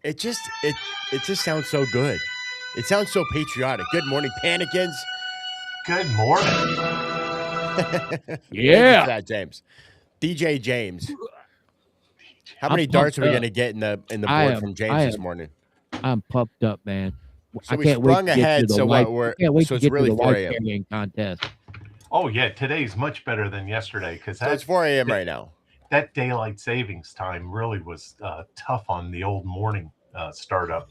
it just sounds so good. It sounds so patriotic. Good morning, Panicans. Good morning. Thank you Yeah. for that, James. DJ James. How I'm many darts are we pumped up. gonna get in the I board am- from James I this am- morning? I'm pumped up, man. So I we can't wait sprung to get ahead. to the So wife. what? I can't wait So to it's get really to the 4 wife a.m. carrying contest. Oh yeah, today's much better than yesterday because So it's 4 a.m. right now. that daylight savings time really was tough on the old morning startup.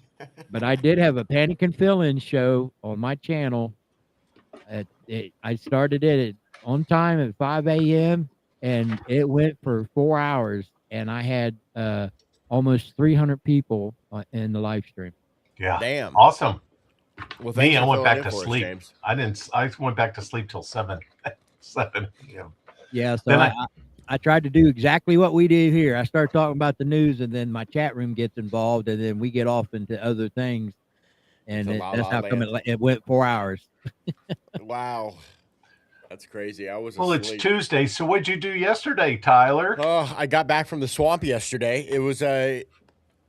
But I did have a Panican fill-in show on my channel. I started it on time at 5 a.m. and it went for 4 hours, and I had almost 300 people in the live stream. Yeah, Damn. awesome. Well, Me, thanks I for went filling back in to for us, sleep. James. I went back to sleep till 7 a.m. Yeah, so Then I tried to do exactly what we did here. I start talking about the news, and then my chat room gets involved, and then we get off into other things. And Into La that's La how come Land. it went 4 hours. Wow, that's crazy. I was Well, asleep. it's Tuesday, so what'd you do yesterday, Tyler? Oh, I got back from the swamp yesterday. It was a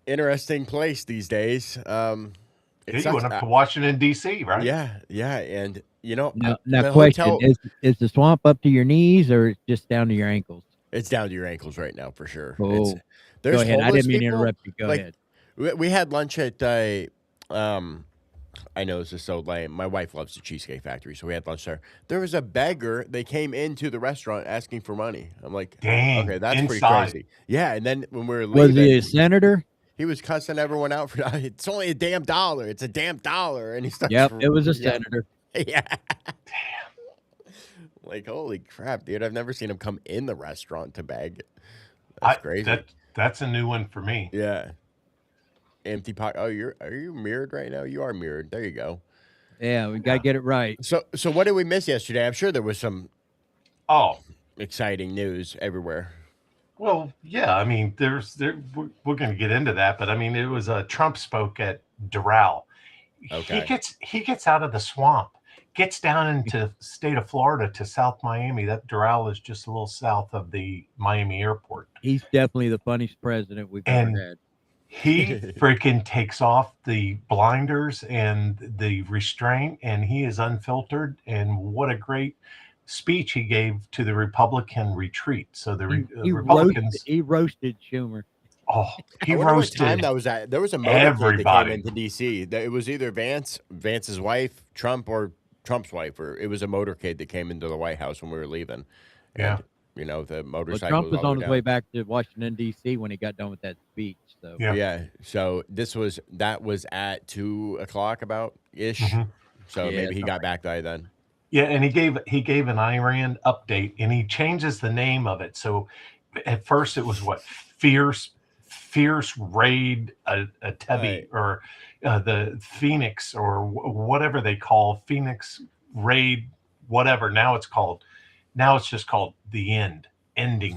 interesting place these days. It You sucks. went up to Washington D.C., right? Yeah, and Now, the question hotel. is the swamp up to your knees or it's just down to your ankles? It's down to your ankles right now for sure. Oh, There's go ahead. I homeless didn't mean to people. interrupt you. Go Like, ahead. we had lunch at I know this is so lame. My wife loves the Cheesecake Factory, so we had lunch there. There was a beggar. They came into the restaurant asking for money. I'm like, Dang, okay, that's pretty inside. crazy. Yeah, and then when we were Was leaving, he a senator? he was cussing everyone out for it's only a damn dollar. It's a damn dollar, and he starts. Yep, it was a yeah. senator. Yeah. Like, holy crap, dude! I've never seen him come in the restaurant to beg. That's crazy. That's a new one for me. Yeah. Empty pocket. Oh, are you mirrored right now? You are mirrored. There you go. Yeah, we gotta get it right. So what did we miss yesterday? I'm sure there was some exciting news everywhere. Well, yeah. I mean, we're going to get into that, but I mean, it was Trump spoke at Doral. Okay. He gets out of the swamp, gets down into state of Florida to South Miami. That Doral is just a little south of the Miami airport. He's definitely the funniest president we've ever had. He freaking takes off the blinders and the restraint, and he is unfiltered. And what a great speech he gave to the Republican retreat. So the Republicans, he roasted Schumer. Oh, he I wonder roasted. what time that was at. There was a motorcade that came into D.C. It was either Vance's wife, Trump, or Trump's wife, or it was a motorcade that came into the White House when we were leaving. And, yeah. The motorcycle. Well, Trump was on his way back to Washington D.C. when he got done with that speech. So yeah. So that was at 2:00 about ish. Mm-hmm. So maybe he got back by then. Yeah, and he gave an Iran update, and he changes the name of it. So at first it was what fierce raid Tebi or the Phoenix or whatever they call Phoenix raid whatever. Now it's just called the ending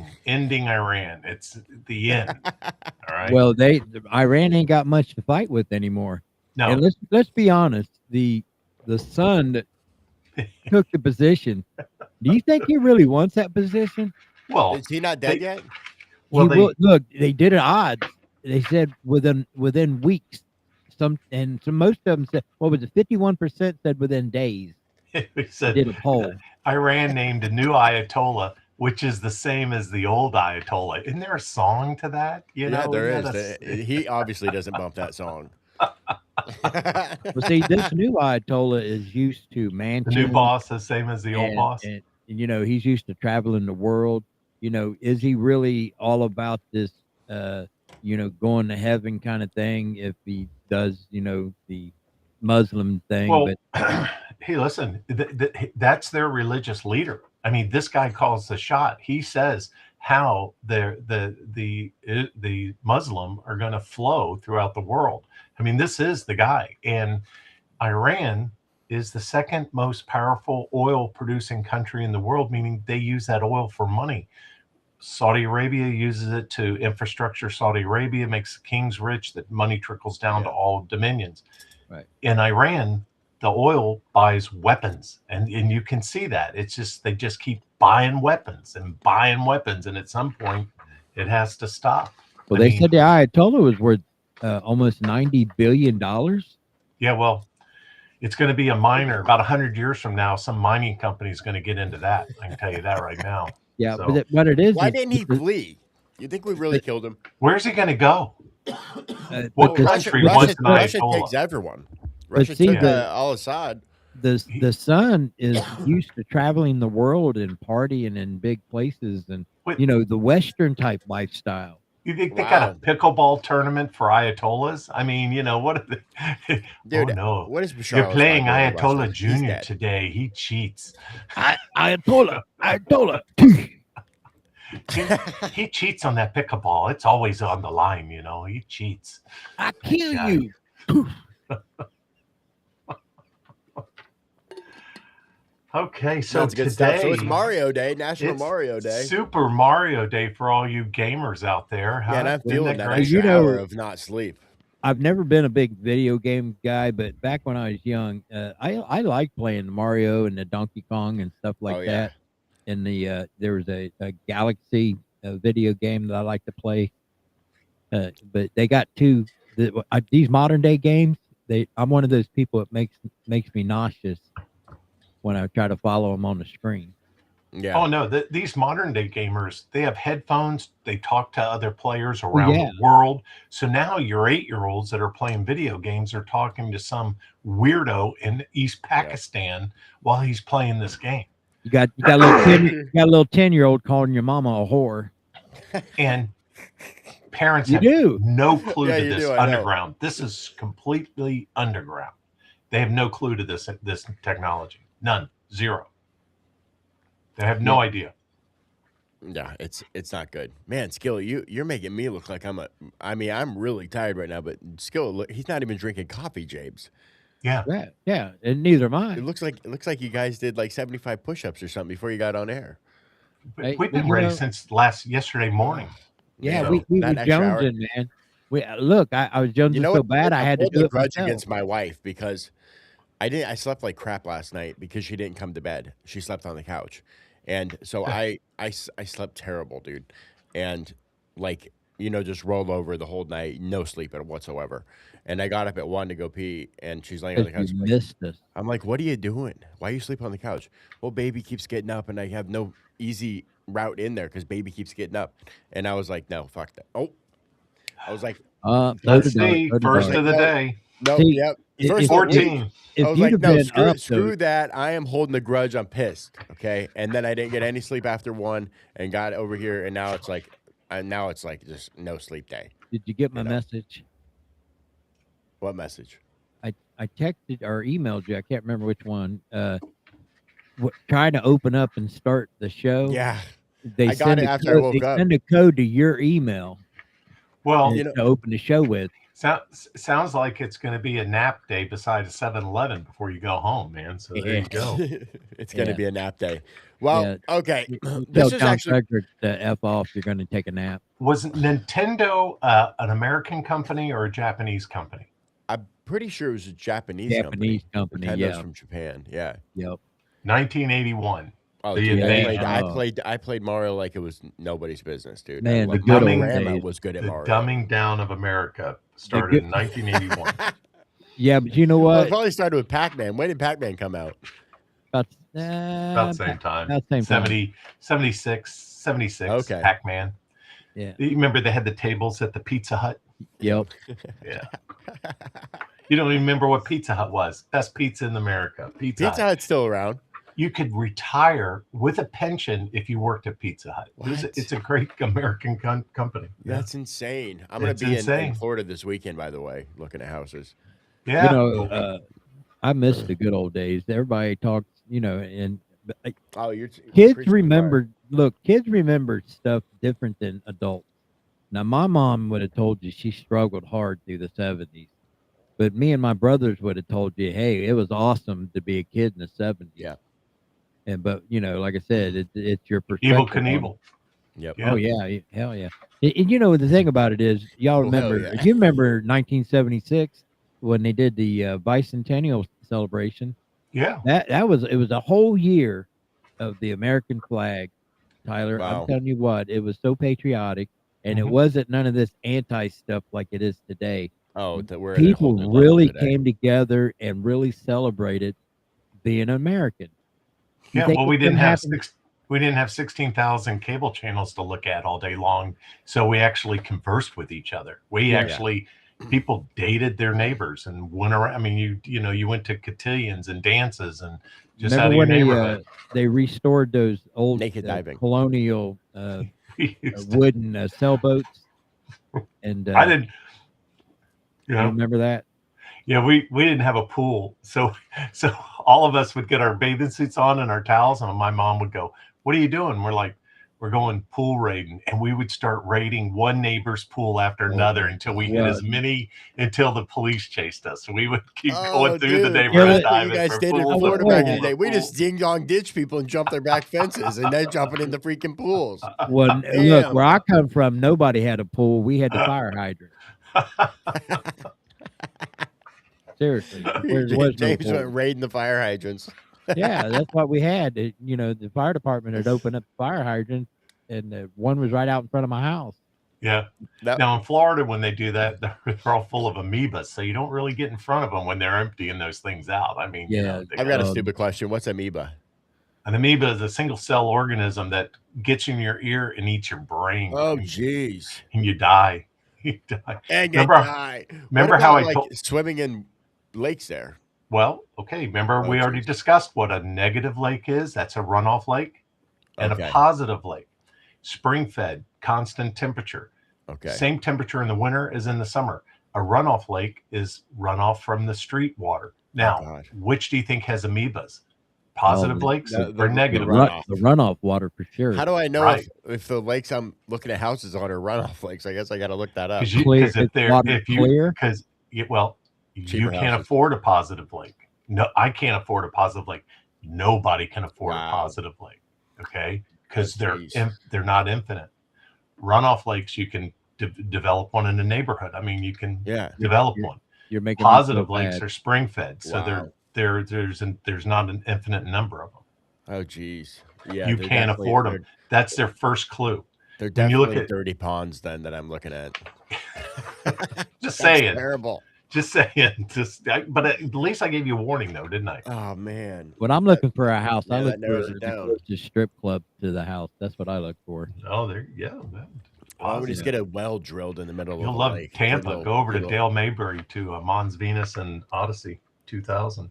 Iran. It's the end. All right. Well, Iran ain't got much to fight with anymore. No. And let's be honest. The son that took the position. Do you think he really wants that position? Well, is he not dead yet? Well, look, they did it odds. They said within weeks. Most of them said, what was it? 51% said within days. We said, did a poll. Iran named a new Ayatollah, which is the same as the old Ayatollah. Isn't there a song to that? Yeah, there is. He obviously doesn't bump that song. Well, see, this new Ayatollah is used to mansions. The new boss, the same as the old boss. And he's used to traveling the world. Is he really all about this, going to heaven kind of thing if he does, the Muslim thing? Well, hey, listen, that's their religious leader. I mean, this guy calls the shot. He says how the Muslim are going to flow throughout the world. I mean, this is the guy. And Iran is the second most powerful oil producing country in the world, meaning they use that oil for money. Saudi Arabia uses it to infrastructure. Saudi Arabia makes the kings rich, that money trickles down to all dominions. Right. In Iran, the oil buys weapons, and you can see that. It's just they just keep buying weapons, and at some point it has to stop. Well, they said the Ayatollah was worth almost $90 billion. Yeah, well, it's going to be a miner. About 100 years from now, some mining company is going to get into that. I can tell you that right now. Yeah, So, but what it is, Why didn't he flee? You think we really killed him? where's he going to go? but What the- country but wants the- an Russia Ayatollah? takes everyone. But Russia see, took the- al-Assad. the son is used to traveling the world and partying in big places and Wait. the Western type lifestyle. You think they got a pickleball tournament for Ayatollahs? I mean, what are they? Dude, oh no, what is Bashar you're playing al-Assad doing in Ayatollah Russia? He's Jr. dead. today. He cheats. Ayatollah. He cheats on that pickleball. It's always on the line, He cheats. I kill Yeah. you. Okay, so That's good today stuff. So it's Mario Day, National it's Mario Day. Super Mario Day for all you gamers out there. Huh? Yeah, and I'm Isn't feeling that great? extra hour of not sleep. I've never been a big video game guy, but back when I was young, I liked playing Mario and the Donkey Kong and stuff like that. And there was a Galaxy video game that I like to play. But they got these modern day games. I'm one of those people that makes me nauseous when I try to follow them on the screen. Yeah. Oh no, these modern day gamers, they have headphones. They talk to other players around the world. So now your 8-year-olds that are playing video games are talking to some weirdo in East Pakistan while he's playing this game. You got a little 10-year-old calling your mama a whore. And parents have no clue to this underground. This is completely underground. They have no clue to this technology. None. Zero. They have no idea. Yeah, it's not good. Man, Skill, you're making me look like I'm really tired right now, but Skill, he's not even drinking coffee, James. Yeah. Yeah, and neither am I. It looks like you guys did like 75 push-ups or something before you got on air. We've been ready since yesterday morning. Yeah, we were jonesing, man. I was jonesing so bad I had to do it grudge against my wife because I slept like crap last night because she didn't come to bed. She slept on the couch. And so I slept terrible, dude. And just rolled over the whole night, no sleep whatsoever. And I got up at 1 to go pee, and she's laying on the couch. You missed us. I'm like, what are you doing? Why you sleep on the couch? Well, baby keeps getting up, and I have no easy route in there because baby keeps getting up. And I was like, no, fuck that. Oh, I was like, let's see, first of the day. No, yep. First 14. I was like, no, screw that. I am holding a grudge. I'm pissed. Okay. And then I didn't get any sleep after 1 and got over here. And now it's like just no sleep day. Did you get my message? What message? I texted or emailed you. I can't remember which one. Trying to open up and start the show. Yeah. I got it after I woke up. They send a code to your email. Well, to open the show with. Sounds like it's going to be a nap day beside a 7-Eleven before you go home, man. So there you go. It's going to be a nap day. Well, okay. This is actually to F off. You're going to take a nap. Was Nintendo an American company or a Japanese company? I'm pretty sure it was a Japanese company. Nintendo's from Japan. Yeah. Yep. 1981. Oh, dude, I played Mario like it was nobody's business, dude. Man, the dumbing was good at Mario. The dumbing down of America started in 1981. Yeah, but you know what? Well, it probably started with Pac-Man. When did Pac-Man come out? About the same time. About the same 76. Okay. Pac-Man. Yeah. You remember they had the tables at the Pizza Hut? Yep. Yeah. You don't even remember what Pizza Hut was. Best pizza in America. Pizza Hut's still around. You could retire with a pension if you worked at Pizza Hut. It's a great American company. That's insane. I'm going to be in Florida this weekend, by the way, looking at houses. Yeah. I miss the good old days. Everybody talks, and kids remember. Look, kids remember stuff different than adults. Now, my mom would have told you she struggled hard through the 70s. But me and my brothers would have told you, hey, it was awesome to be a kid in the 70s. Yeah. But like I said, it's your perspective. Evel Knievel. Yep. Oh yeah, hell yeah. And the thing about it is, y'all remember? Yeah. You remember 1976 when they did the bicentennial celebration? Yeah. It was a whole year of the American flag. Tyler, wow. I'm telling you what, it was so patriotic. and it wasn't none of this anti stuff like it is today. Oh, that we're at a whole People new level really today. came together and really celebrated being American. You Yeah, think well, we it's didn't gonna have happen? we didn't have 16,000 cable channels to look at all day long, so we actually conversed with each other. We Yeah. actually people dated their neighbors and went around. I mean, you went to cotillions and dances and just out Remember of your when neighborhood. they restored those old Naked diving. colonial We used to- wooden sailboats? And I didn't, you you know, remember that? yeah, we didn't have a pool, so all of us would get our bathing suits on and our towels, and my mom would go, "What are you doing?" We're like, "We're going pool raiding," and we would start raiding one neighbor's pool after another until we hit as many until the police chased us. So we would keep going through the dude, neighborhood that's what you diving guys for did in pool to Florida pool back in the to day. We pool. just ding dong ditch people and jump their back fences, and then jumping in the freaking pools. Well, look, Damn. where I come from, nobody had a pool. We had the fire hydrant. Seriously, there was no James pool. went raiding the fire hydrants. Yeah, that's what we had. The fire department had opened up the fire hydrant, and one was right out in front of my house. Yeah. Now in Florida, when they do that, they're all full of amoebas, so you don't really get in front of them when they're emptying those things out. I mean, Yeah, I've got a stupid question. What's amoeba? An amoeba is a single cell organism that gets in your ear and eats your brain. Oh, jeez. And you die. You die. And Remember- you die. remember What how about, I like swimming in lakes there? Well, okay. Remember, we already discussed what a negative lake is. That's a runoff lake. And Okay. a positive lake. Spring-fed, constant temperature. Okay. Same temperature in the winter as in the summer. A runoff lake is runoff from the street water. Now, God. which do you think has amoebas? Positive the- lakes the or negative runoff. lakes? The runoff water for sure. How do I know Right. if the lakes I'm looking at houses on are runoff lakes? I guess I got to look that up. Because It's water clear? you Cheaper can't houses. afford a positive lake. No, I can't afford a positive lake. Nobody can afford Wow. a positive lake. Okay, because Jeez. they're not infinite. Runoff lakes, you can develop one in a neighborhood. I mean, you can Yeah. develop one. You're making me Positive feel lakes bad. are spring fed, so Wow. there's not an infinite number of them. Oh, geez. Yeah. You they're can't definitely- afford them. That's their first clue. They're When you look definitely at- dirty ponds then that I'm looking at. Just That's saying. terrible. Just saying. But at least I gave you a warning, though, didn't I? Oh, man. When I'm looking for a house, I yeah, look that narrows for it the down. closest strip club to the house. That's what I look for. Oh, there, yeah. I would just get a well drilled in the middle You'll of the love lake. Tampa. Go over to Little- Dale Maybury to Mons Venus and Odyssey 2000.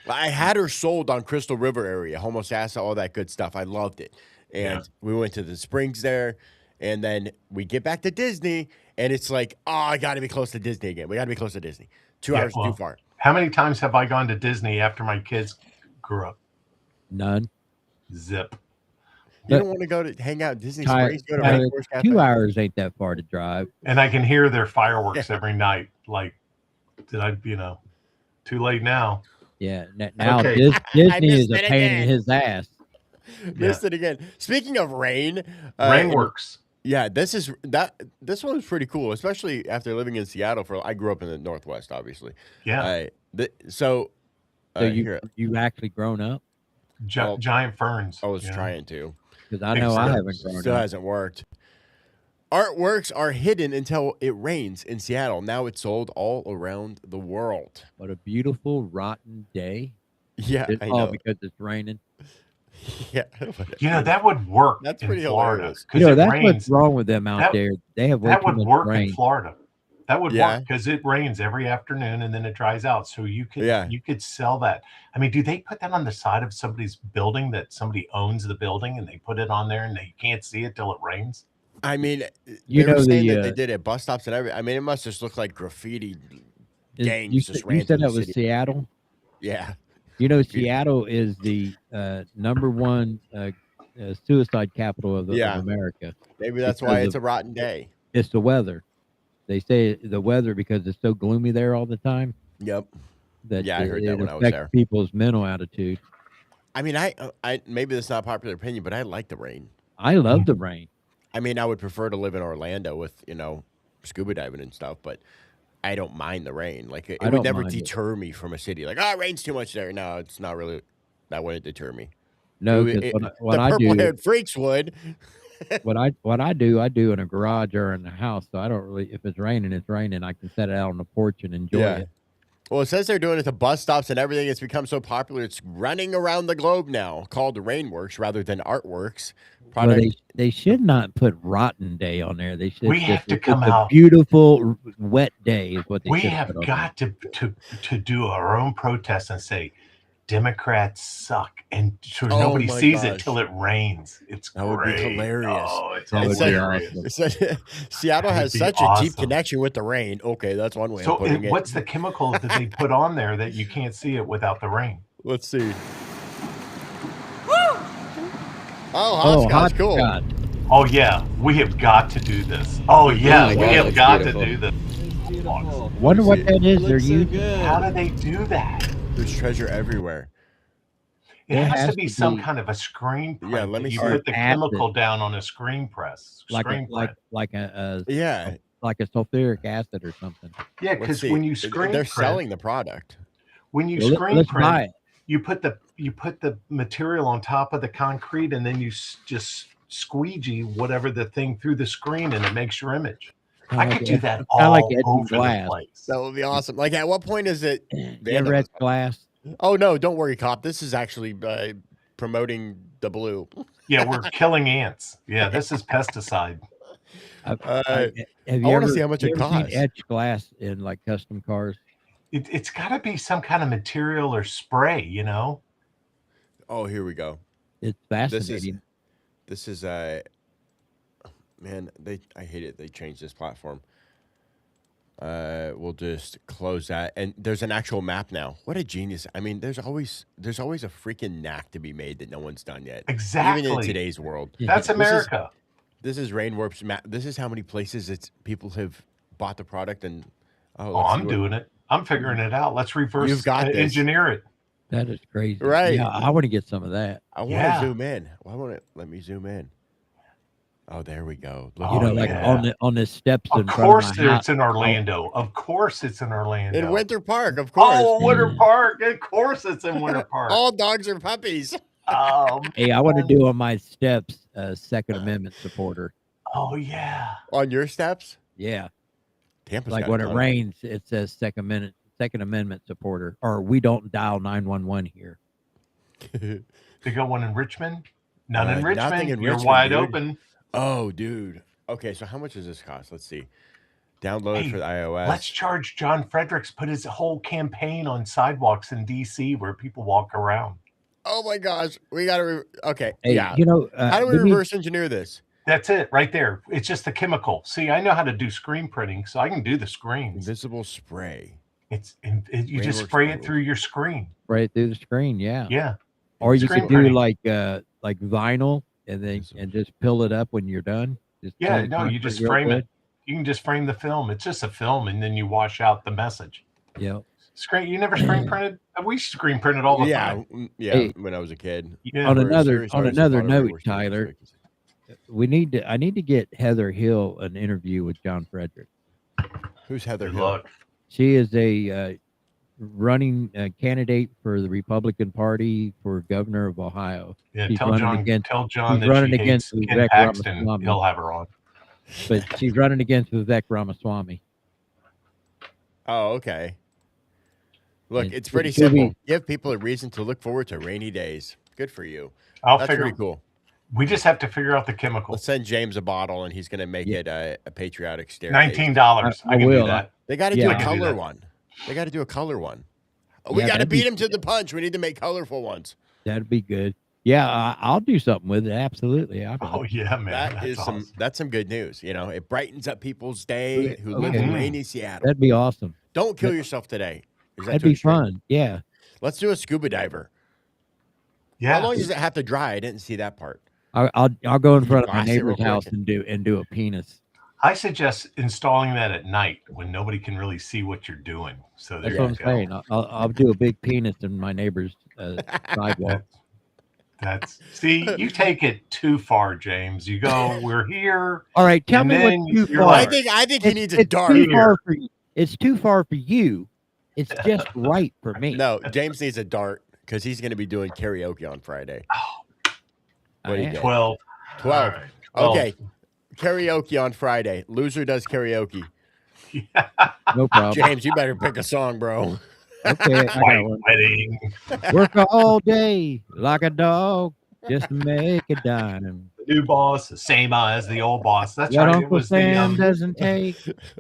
I had her sold on Crystal River area, Homosassa, all that good stuff. I loved it. And we went to the springs there. And then we get back to Disney. And it's like, oh, I got to be close to Disney again. We got to be close to Disney. 2 Yeah, hours well, too far. How many times have I gone to Disney after my kids grew up? None. Zip. You don't want to go to hang out at Disney Ty- Springs? Go to Tyler, Rainforest Cafe? 2 hours ain't that far to drive. And I can hear their fireworks every night. Like, did I, too late now. Yeah. Now Okay. Disney missed is a it pain again. in his ass. Missed it again. Speaking of rain. Rainworks. Yeah, this one was pretty cool, especially after living in Seattle I grew up in the Northwest, obviously. Yeah. So Here, you actually grown up? well, Giant ferns. I was you know. trying to. Because I know I Exactly. haven't grown Still up. hasn't worked. Artworks are hidden until it rains in Seattle. Now it's sold all around the world. What a beautiful rotten day. Yeah, It's I all know. because it's raining. Yeah, That would work That's in pretty Florida. hilarious. Because it That's rains. what's wrong with them out That- there. They have way That too would much work rain. in Florida. That would Yeah. work because it rains every afternoon and then it dries out. So you could Yeah. you could sell that. I mean, do they put that on the side of somebody's building that somebody owns the building and they put it on there and they can't see it till it rains? I mean, You they were know saying the, that they did it at bus stops and everything. I mean, it must just look like graffiti gangs You just said, ran you through said the that was city. Seattle? Yeah. You know, Seattle is the number one suicide capital of Yeah. America. Maybe that's Because why it's of- a rotten day. It's the weather. They say the weather because it's so gloomy there all the time Yep. that Yeah, I heard that it when I was affects there. people's mental attitude. I mean, I maybe that's not a popular opinion, but I like the rain. I love the rain. I mean, I would prefer to live in Orlando with, scuba diving and stuff, but I don't mind the rain. Like, it I would don't never mind it. deter me from a city. Like, it rains too much there. No, it's not really. That wouldn't deter me. No, It- because it- what the I do, purple-haired freaks would. what I do in a garage or in the house. So I don't really, if it's raining, it's raining. I can set it out on the porch and enjoy Yeah. it. Well, it says they're doing it to bus stops and everything. It's become so popular. It's running around the globe now, called Rainworks rather than Artworks. Well, Product. they should not put rotten day on there. They should We just have to put come the out. beautiful wet day is what they We should have put on got to do our own protest and say Democrats suck, and sure Oh nobody my sees it gosh. till it rains. It's That would be great. hilarious. Oh, it's That would be hilarious. awesome. It said, Seattle That would has be such a deep awesome. connection with the rain. Okay, that's one way So of putting it. what's the chemical that they put on there that you can't see it without the rain? Let's see. Oh, hopscotch, cool. hopscotch. Oh yeah, we have got to do this. Oh yeah, Oh, we wow, have that's got beautiful. to do this. Beautiful. Wonder what see. that is they're Looks so using. good. How do they do that? There's treasure everywhere. It There has has to be to some be- kind of a screen print. Yeah, let that me you see. put the Acid. chemical down on a screen press. like Screen print. a Yeah. like a sulfuric acid or something. Yeah, Let's because see. when you They're screen print, selling the product. when you Well, screen let's print, buy it. you put the material on top of the concrete, and then you just squeegee whatever the thing through the screen, and it makes your image. I could do that Kinda all like etching over glass. the place. That would be awesome. Like, at what point is it? You ever etch glass? Oh no, don't worry, cop. This is actually promoting the blue. Yeah, we're killing ants. Yeah, this is pesticide. Have I you wanna ever see how much it you ever seen costs. etched glass in like custom cars? It's got to be some kind of material or spray, you know. Oh, here we go. It's This is fascinating. this is man. I hate it. They changed this platform. We'll just close that, and there's an actual map now. What a genius! I mean, there's always a freaking knack to be made that no one's done yet. Even in Exactly. today's world. That's America. This is Rainwarp's map. This is how many places people have bought the product and Oh, let's see I'm what- doing it. I'm figuring it out. Let's reverse You've got this. engineer it. That is crazy. Right. Yeah, I want to get some of that. I want to Yeah. zoom in. Why won't it let me zoom in? Oh, there we go. Look Oh, You know, at like that. on the steps Of in front course, of my house. it's in Orlando. Of course, it's in Orlando. In Winter Park, of course. Oh, Winter Park. Of course, it's in Winter Park. All dogs are puppies. Hey, I want to do on my steps Second Amendment supporter. Oh yeah. On your steps? Yeah, Tampa's like got when a it ton. rains, it says Second Amendment supporter, or we don't dial 911 here. They got one in Richmond. None in Nothing Richmond. in You're Richmond, wide dude. open. Oh, dude. Okay, so how much does this cost? Let's see. Download Hey, for the iOS. Let's charge John Fredericks. Put his whole campaign on sidewalks in D.C. where people walk around. Oh my gosh, we gotta. Okay, Hey, yeah. you know, How do we reverse engineer this? That's it, right there. It's just the chemical. See, I know how to do screen printing, so I can do the screens. Invisible spray. You just Rainworks spray Pro. it through your screen. right through the screen. Yeah. Yeah. Or you Screen could do printing. like vinyl and then and just pill it up when you're done. Just Yeah, pill no, it you up just real frame good. it. You can just frame the film. It's just a film, and then you wash out the message. Yeah. Screen. You never screen printed? We screen printed all the Yeah, time. yeah. Hey. When I was a kid. Yeah. On For a another serious artist, note, photographer, Tyler, I need to get Heather Hill an interview with John Frederick. Who's Heather Good Hill? luck. She is a running candidate for the Republican Party for governor of Ohio. Yeah, She's tell running John. against- Tell John she's that running she against hates Ken Vivek Paxton. Ramaswamy. He'll have her on. But she's running against Vivek Ramaswamy. Oh, okay. Look, And it's pretty she'll be- simple. Give people a reason to look forward to rainy days. Good for you. I'll That's figure. pretty cool. We just have to figure out the chemical. Let's send James a bottle, and he's going to make Yeah. it a patriotic staircase. $19. I I can will. do that. They got to Yeah. do I a can do color that. one. They got to do a color one. We Yeah, got to that'd be- beat him to the punch. We need to make colorful ones. That'd be good. Yeah, I'll do something with it. Absolutely. Oh yeah, man. That That's is awesome. that's some good news. You know, it brightens up people's day who live Okay. in rainy Seattle. That'd be awesome. Don't kill yourself today. Is that That'd too be extreme? fun. Yeah. Let's do a scuba diver. Yeah. How long does it have to dry? I didn't see that part. I'll go in You front of my blast it real neighbor's quick. house and do a penis. I suggest installing that at night when nobody can really see what you're doing. So there That's you what I'm go. saying. I'll do a big penis in my neighbor's sidewalk. That's see, you take it too far, James. You go, we're here. All right, tell And me then what's too you're far. like- I think he needs a It's dart. too here. far for you. It's too far for you. It's just right for me. No, James needs a dart because he's going to be doing karaoke on Friday. I What do you am. get? 12. 12. All right, Okay, karaoke on Friday. Loser does karaoke. Yeah. No problem. James, you better pick a song, bro. Okay, I got White one. wedding. Work all day like a dog just to make a dime. The new boss, the same as the old boss. That's What right. It Uncle was Sam the doesn't take,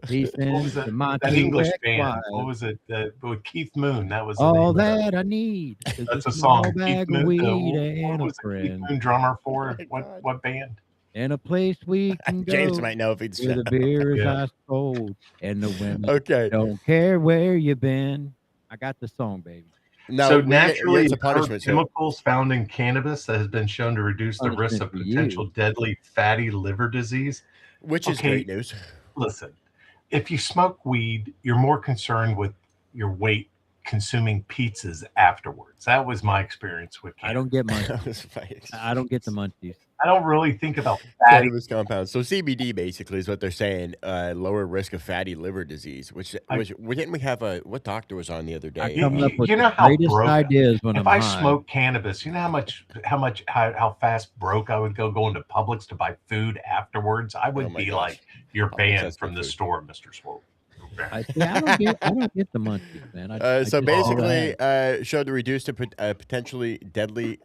he what was sends it? to my That two English band. ex-wives. What was it? With Keith Moon. That was the All name of it. that I need is That's a a small song. Keith bag of Moon. weed What and a was it? Keith friend, Moon drummer for my what? God. What band? and a place we can James go might know if he's where the beer is Yeah. ice cold and the women okay. don't care where you been. I got the song, baby. No, So it's naturally a occurred punishment. So chemicals found in cannabis that has been shown to reduce the risk Punishment of for potential you. deadly fatty liver disease. which is Okay. great news. Listen, if you smoke weed, you're more concerned with your weight consuming pizzas afterwards. That was my experience with I cannabis. don't get munchies. I don't get the munchies. I don't really think about fatty. Cannabis compounds. So CBD basically is what they're saying. Lower risk of fatty liver disease. Which didn't we have what doctor was on the other I day? come up with You know the how greatest broke ideas when if I'm I high. smoked cannabis, you know how fast broke I would go going to Publix to buy food afterwards. I would my be gosh. like, "You're Publix banned has from good the food. store, Mr. Swope." I don't get the munchies, man. I So just basically, showed the reduced potentially deadly,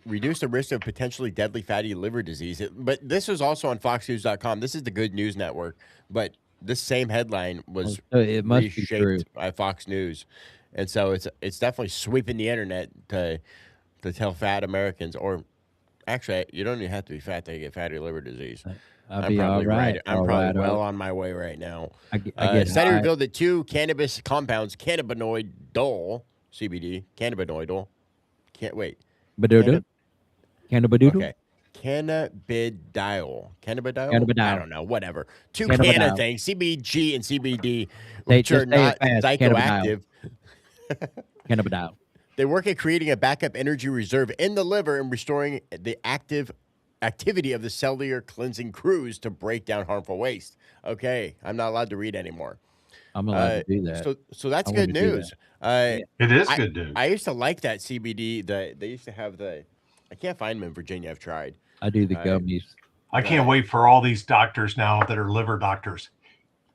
reduce the risk of potentially deadly fatty liver disease. But this was also on FoxNews.com. This is the Good News Network. But this same headline was so it must be true. reshaped by Fox News, and so it's definitely sweeping the internet to tell fat Americans, or actually, you don't even have to be fat to get fatty liver disease. I'll be all right. I'm all probably right, well all- on my way right now. I get Study high. revealed that 2 cannabis compounds, cannabinoidol, CBD, cannabinoidal, Badoodle. Cannabadoodle. okay, cannabidiol, Cannabidiol. I don't know, whatever. 2 Cannabidiol. canna things, CBG and CBD, Say- which just are say it not fast, psychoactive. Cannabidiol. They work at creating a backup energy reserve in the liver and restoring the activity of the cellular cleansing crews to break down harmful waste. Okay, I'm not allowed to read anymore. I'm allowed to do that. So that's I wanna good do news. It is good news. I used to like that CBD. They used to have I can't find them in Virginia. I've tried. I do the gummies. I can't wait for all these doctors now that are liver doctors.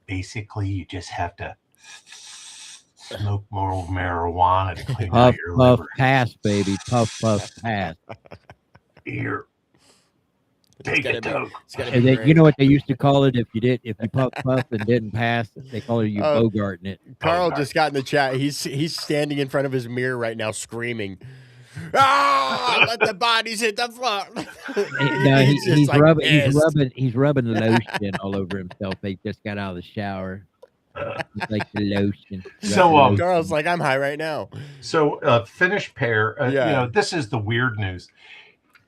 Basically, you just have to smoke more marijuana to clean out Puff, your puff, liver. pass, baby. Puff, puff, pass. Here, It's take gotta a be- toke. it's gotta And be you know what they used to call it if you puff and didn't pass? They call it you Oh. bogarting it. Carl just got in the chat. He's standing in front of his mirror right now, screaming, "Ah! Let the bodies hit the floor!" No, He's just, he's like, rubbing pissed. he's rubbing lotion all over himself. He just got out of the shower. It's like the lotion. So, Rubbing Carl's like, "I'm high right now." So, finished pair. Yeah. This is the weird news.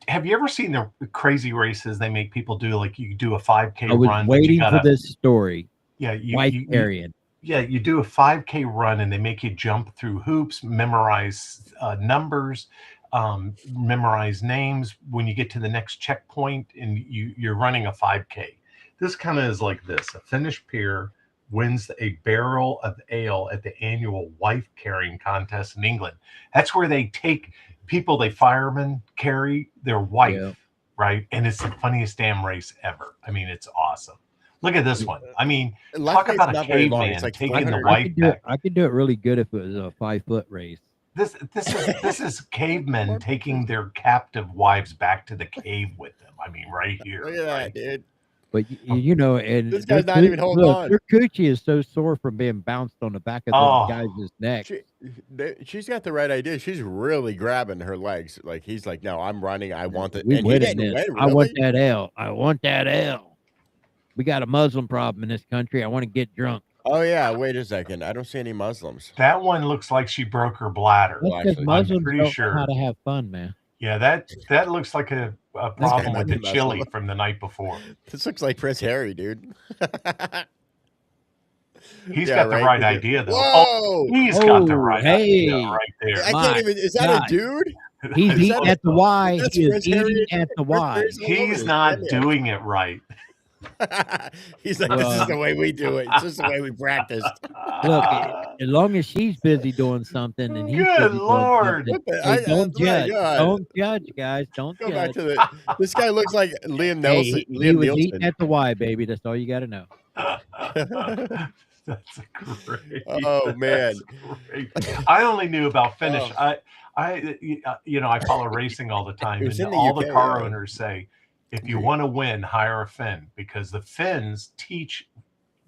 Have you ever seen the crazy races they make people do? Like you do a 5K I was run. but waiting you gotta, for this story. Yeah, Wife carrying. you do a 5K run and they make you jump through hoops, memorize numbers, memorize names. When you get to the next checkpoint and you're running a 5K, this kind of is like this: a finished peer wins a barrel of ale at the annual wife carrying contest in England. That's where they take people, firemen carry their wife, Yeah. right? And it's the funniest damn race ever. I mean, it's awesome. Look at this one. I mean, Luckily, talk it's about a not very long. caveman It's like taking the 500. wife back. I could do it really good if it was a 5-foot race. This is cavemen taking their captive wives back to the cave with them. I mean, right here. Look at right? that, dude. But you know, and This guy's not even holding on. Their coochie is so sore from being bounced on the back of Oh. the guy's neck. She's got the right idea. She's really grabbing her legs. Like he's like, "No, I'm running. I want it." We And he winning didn't this. win, I want really? that L. I want that L. We got a Muslim problem in this country. I want to get drunk. Oh yeah. Wait a second. I don't see any Muslims. That one looks like she broke her bladder. That's because actually, Muslims pretty don't sure. know how to have fun, man. Yeah, that looks like a problem might with be the chili Muslim. from the night before. This looks like Prince Harry, dude. He's Yeah, got the right, right he did. idea, though. Whoa! Oh, he's got the Oh, right hey. idea right there. I My can't even. Is that God. a dude? He's Is eating that- at the Y. That's He is Prince Harry eating and at the Prince Y. Harry's all over He's his not cameo. doing it right. He's like, this is the way we do it. It's just the way we practiced. Look, as long as she's busy doing something and he's Good busy Lord. doing something, What the- hey, don't my judge. God. Don't judge, guys. Don't Go back judge. to the. This guy looks like Liam Hey, Nelson. he Liam was Nielsen. eating at the Y, baby. That's all you got to know. That's great. Oh, man. Great. I only knew about Finnish. Oh. I follow racing all the time, It was and in the all UK, the car yeah. owners say, if you want to win, hire a Finn, because the Finns teach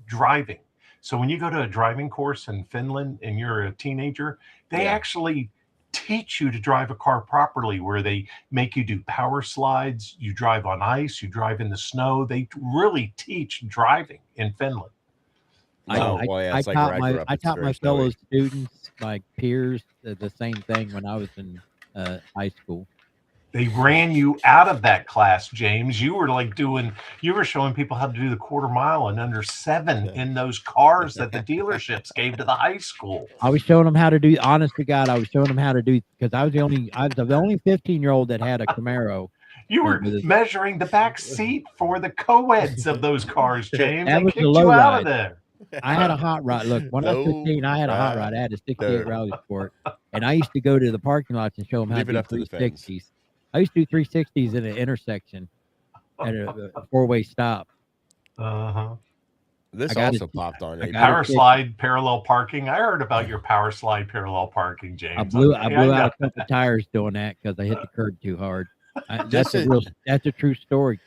driving. So when you go to a driving course in Finland and you're a teenager, they actually teach you to drive a car properly, where they make you do power slides, you drive on ice, you drive in the snow. They really teach driving in Finland. I taught my fellow students, my peers, the same thing when I was in high school. They ran you out of that class, James. You were showing people how to do the quarter mile in under 7 in those cars that the dealerships gave to the high school. I was showing them how to do. Honest to God, I was showing them how to do, because I was the only 15-year-old that had a Camaro. You were measuring the back seat for the co-eds of those cars, James. That they was kicked the low you out ride. of there. I had a hot rod. Look, when I was 15, I had a hot rod. I had a 68 Rally Sport, and I used to go to the parking lots and show them how to do 360s. I used to do 360s in an intersection at a four-way stop. This also popped on a power slide parallel parking. I heard about your power slide parallel parking, James. I blew out a couple of tires doing that because I hit the curb too hard. That's a true story.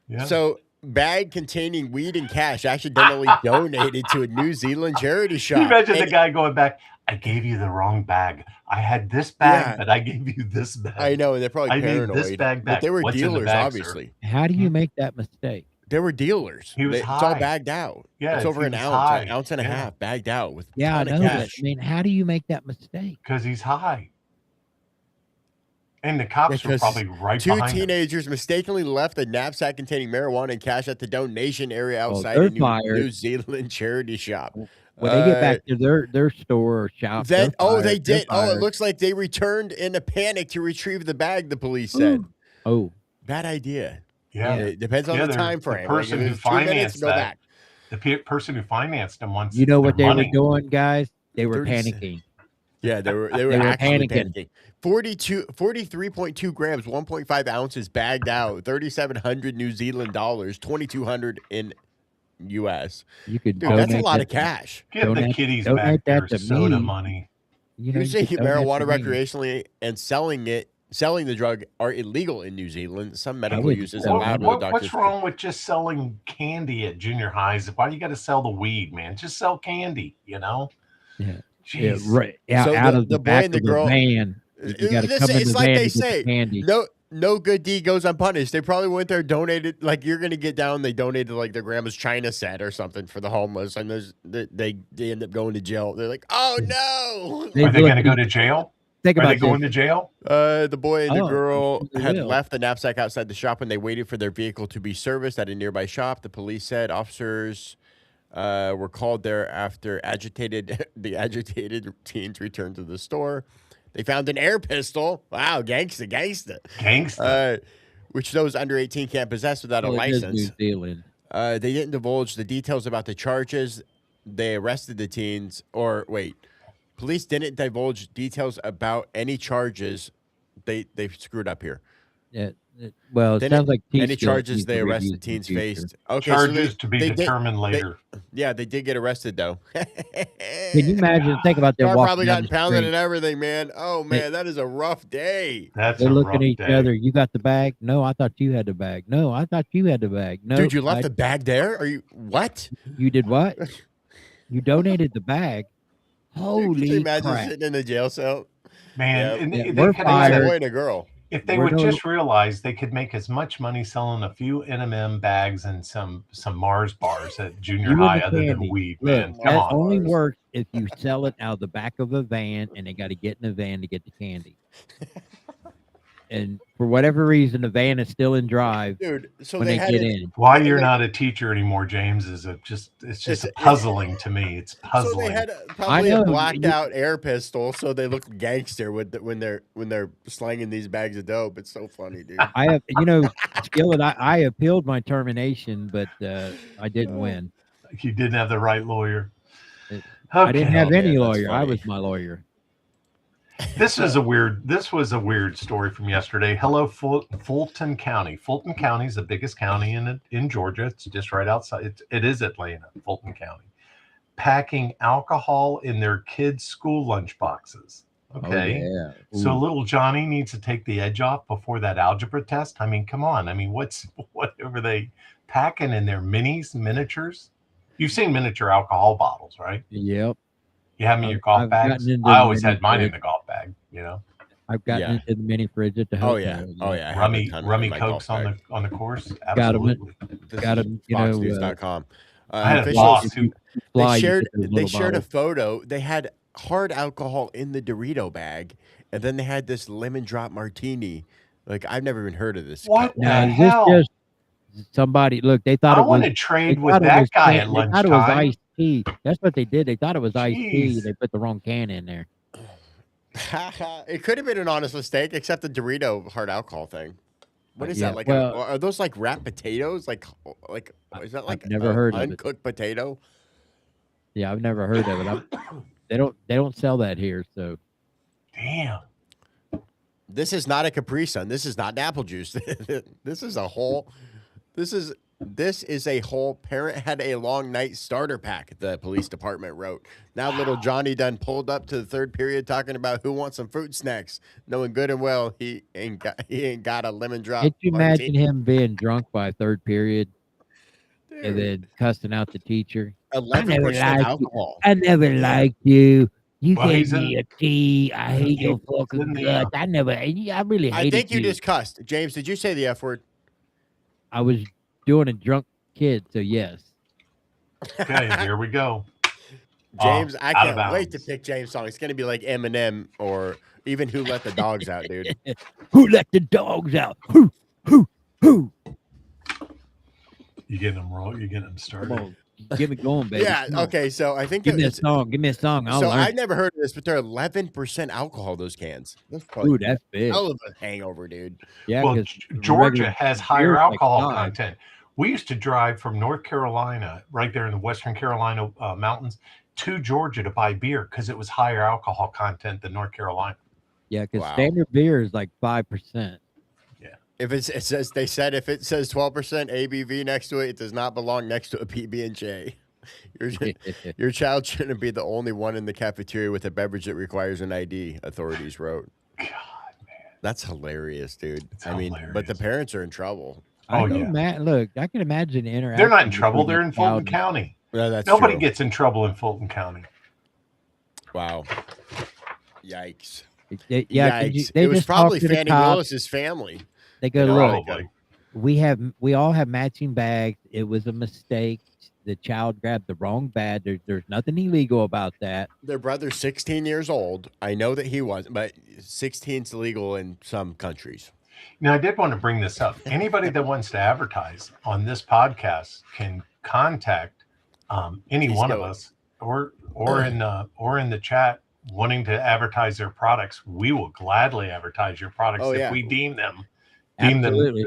Yeah. So, bag containing weed and cash accidentally donated to a New Zealand charity shop. Can you imagine the guy going back? I gave you the wrong bag. I had this bag, but I gave you this bag. I know, and they're probably paranoid. Need this bag back. But they were What's dealers, bag, obviously. Sir? How do you make that mistake? They were dealers. He was high. It's all bagged out. Yeah, it's over an ounce and a half bagged out with I know that. I mean, how do you make that mistake? Because he's high. And the cops were probably right behind him. 2 teenagers mistakenly left a knapsack containing marijuana and cash at the donation area outside a New Zealand charity shop. When they get back to their store or shop, they did. Oh, it looks like they returned in a panic to retrieve the bag, the police said. Oh. Bad idea. Yeah. It depends on the time frame. The person who financed that. The person who financed them wants. You know what they were doing, guys? They were panicking. Yeah, they were actually panicking. 43.2 grams, 1.5 ounces bagged out, 3,700 New Zealand dollars, 2,200 in U.S. Dude, that's a lot of cash. Give the kiddies back their soda money. You say marijuana recreationally and selling the drug are illegal in New Zealand. Some medical uses allowed. What's wrong with just selling candy at junior highs? Why do you got to sell the weed, man? Just sell candy, you know? Yeah. Jeez. Yeah, right. Out of the back of the van. You got to come in the van to get the candy. No good deed goes unpunished. They probably went there, donated, like you're going to get down. They donated like their grandma's China set or something for the homeless. And they end up going to jail. They're like, oh no. Are they going to go to jail? Are they going to jail? The boy and the girl had left the knapsack outside the shop when they waited for their vehicle to be serviced at a nearby shop. The police said officers were called there after the agitated teens returned to the store. They found an air pistol. Wow, gangsta. Which those under 18 can't possess without a license. New Zealand. They didn't divulge the details about the charges. They arrested the teens. Police didn't divulge details about any charges. They screwed up here. Yeah. Well, it sounds like any charges they arrested teens faced. Okay, charges to be determined later. They did get arrested though. Can you imagine? Think about that. Car probably got impounded and everything, man. Oh man, that is a rough day. They're looking at each other. You got the bag? No, I thought you had the bag. No, I thought you had the bag. No, dude, you left the bag there? Are you what? You did what? You donated the bag. Holy Can you imagine crap. sitting in the jail cell? Man, we're fired. Boy and a girl. If they would just realize they could make as much money selling a few NMM bags and some Mars bars at junior high other than weed, man. Look, that only works if you sell it out of the back of a van and they got to get in the van to get the candy. and for whatever reason, the van is still in drive dude. So when they they had get it. in. Why you're not a teacher anymore, James, is it's just It's puzzling to me. It's so they puzzling. had I probably a know blacked out air pistol, so they look gangster when they're slanging these bags of dope. It's so funny, dude. I have, Skillet. I appealed my termination, but I didn't win. You didn't have the right lawyer. I didn't have Okay. any That's lawyer. I funny. was my lawyer. This was a weird story from yesterday. Hello, Fulton County. Fulton County is the biggest county in Georgia. It's just right outside. It is Atlanta, Fulton County. Packing alcohol in their kids' school lunch boxes. Okay. Oh, yeah. So Ooh. little Johnny needs to take the edge off before that algebra test. I mean, come on. I mean, what were they packing in their miniatures? You've seen miniature alcohol bottles, right? Yep. You have them in your golf I've bags. gotten into I the always mini had mine in fridge. the golf bag, I've gotten Yeah. into the mini fridge at the Oh hotel. yeah. Oh yeah. I have a ton in rummy my cokes golf bag. on the course. Got 'em. Absolutely. This Got is 'em, foxnews.com. I had a Officials, box who Fly, you get those they little shared a bottles. photo. They had hard alcohol in the Dorito bag, and then they had this lemon drop martini. Like I've never even heard of this. What cup. the Now, is hell? this just somebody? Look, they thought I it was. want to They trade with thought it that was guy can- at They thought it was lunchtime. iced tea. That's what they did. They thought it was iced tea. Jeez. They put the wrong can in there. It could have been an honest mistake, except the Dorito hard alcohol thing. What is Yeah, that? Like, well- are those like wrapped potatoes? Like, is that like never a heard of it. uncooked potato? Yeah, I've never heard of it. They don't sell that here. So Damn. This is not a Capri Sun. This is not an apple juice. This is a whole. This is a whole parent had a long night starter pack, the police department wrote. Now little Johnny done pulled up to the third period talking about who wants some fruit snacks, knowing good and well he ain't got a lemon drop. can't you imagine martini. him being drunk by third period and Dude, then cussing out the teacher? 11% liked you. alcohol. I never liked you. You Well, gave he's me in- a tea. I hate your he's fucking in the, guts. I really I hated think you just cussed. James, did you say the F word? I was doing a drunk kid, so yes. Okay, here we go. James, I out of can't wait to bounds. pick James' song. It's gonna be like Eminem or even Who Let the Dogs Out, dude. Who let the dogs out? Who? You getting them roll? You getting them Come started? on, get me going, baby. Yeah, Come on. okay, so I think Give me a it's song. Give me a song. I'll so learn. I never heard of this, but they're 11% alcohol, those cans. That's probably Ooh, that's big. hell of a hangover, dude. Yeah, Well, 'cause Georgia regular has beer higher is like alcohol 5. content. We used to drive from North Carolina, right there in the Western Carolina mountains, to Georgia to buy beer because it was higher alcohol content than North Carolina. Yeah, because Wow. standard beer is like 5%. If it says they said if it says 12% ABV next to it, it does not belong next to a PB&J. Your child shouldn't be the only one in the cafeteria with a beverage that requires an ID, authorities wrote. God, man. That's hilarious, dude. It's I mean, but the hilarious. parents are in trouble. I Oh, can yeah. look, I can imagine the interaction. They're not in trouble. between They're the in Fulton child County. Yeah, that's Nobody true. gets in trouble in Fulton County. Wow. Yikes. and- Yeah, 'cause Yikes. they It was just talk probably to the Fannie cops. Willis's family. They go, You know, look, Probably. we all have matching bags. It was a mistake. The child grabbed the wrong bag. There's nothing illegal about that. Their brother's 16 years old. I know that he wasn't, but 16's legal in some countries. Now, I did want to bring this up. Anybody that wants to advertise on this podcast can contact any He's one of going. us, or in the chat wanting to advertise their products. We will gladly advertise your products Oh, if yeah. we deem them, Absolutely.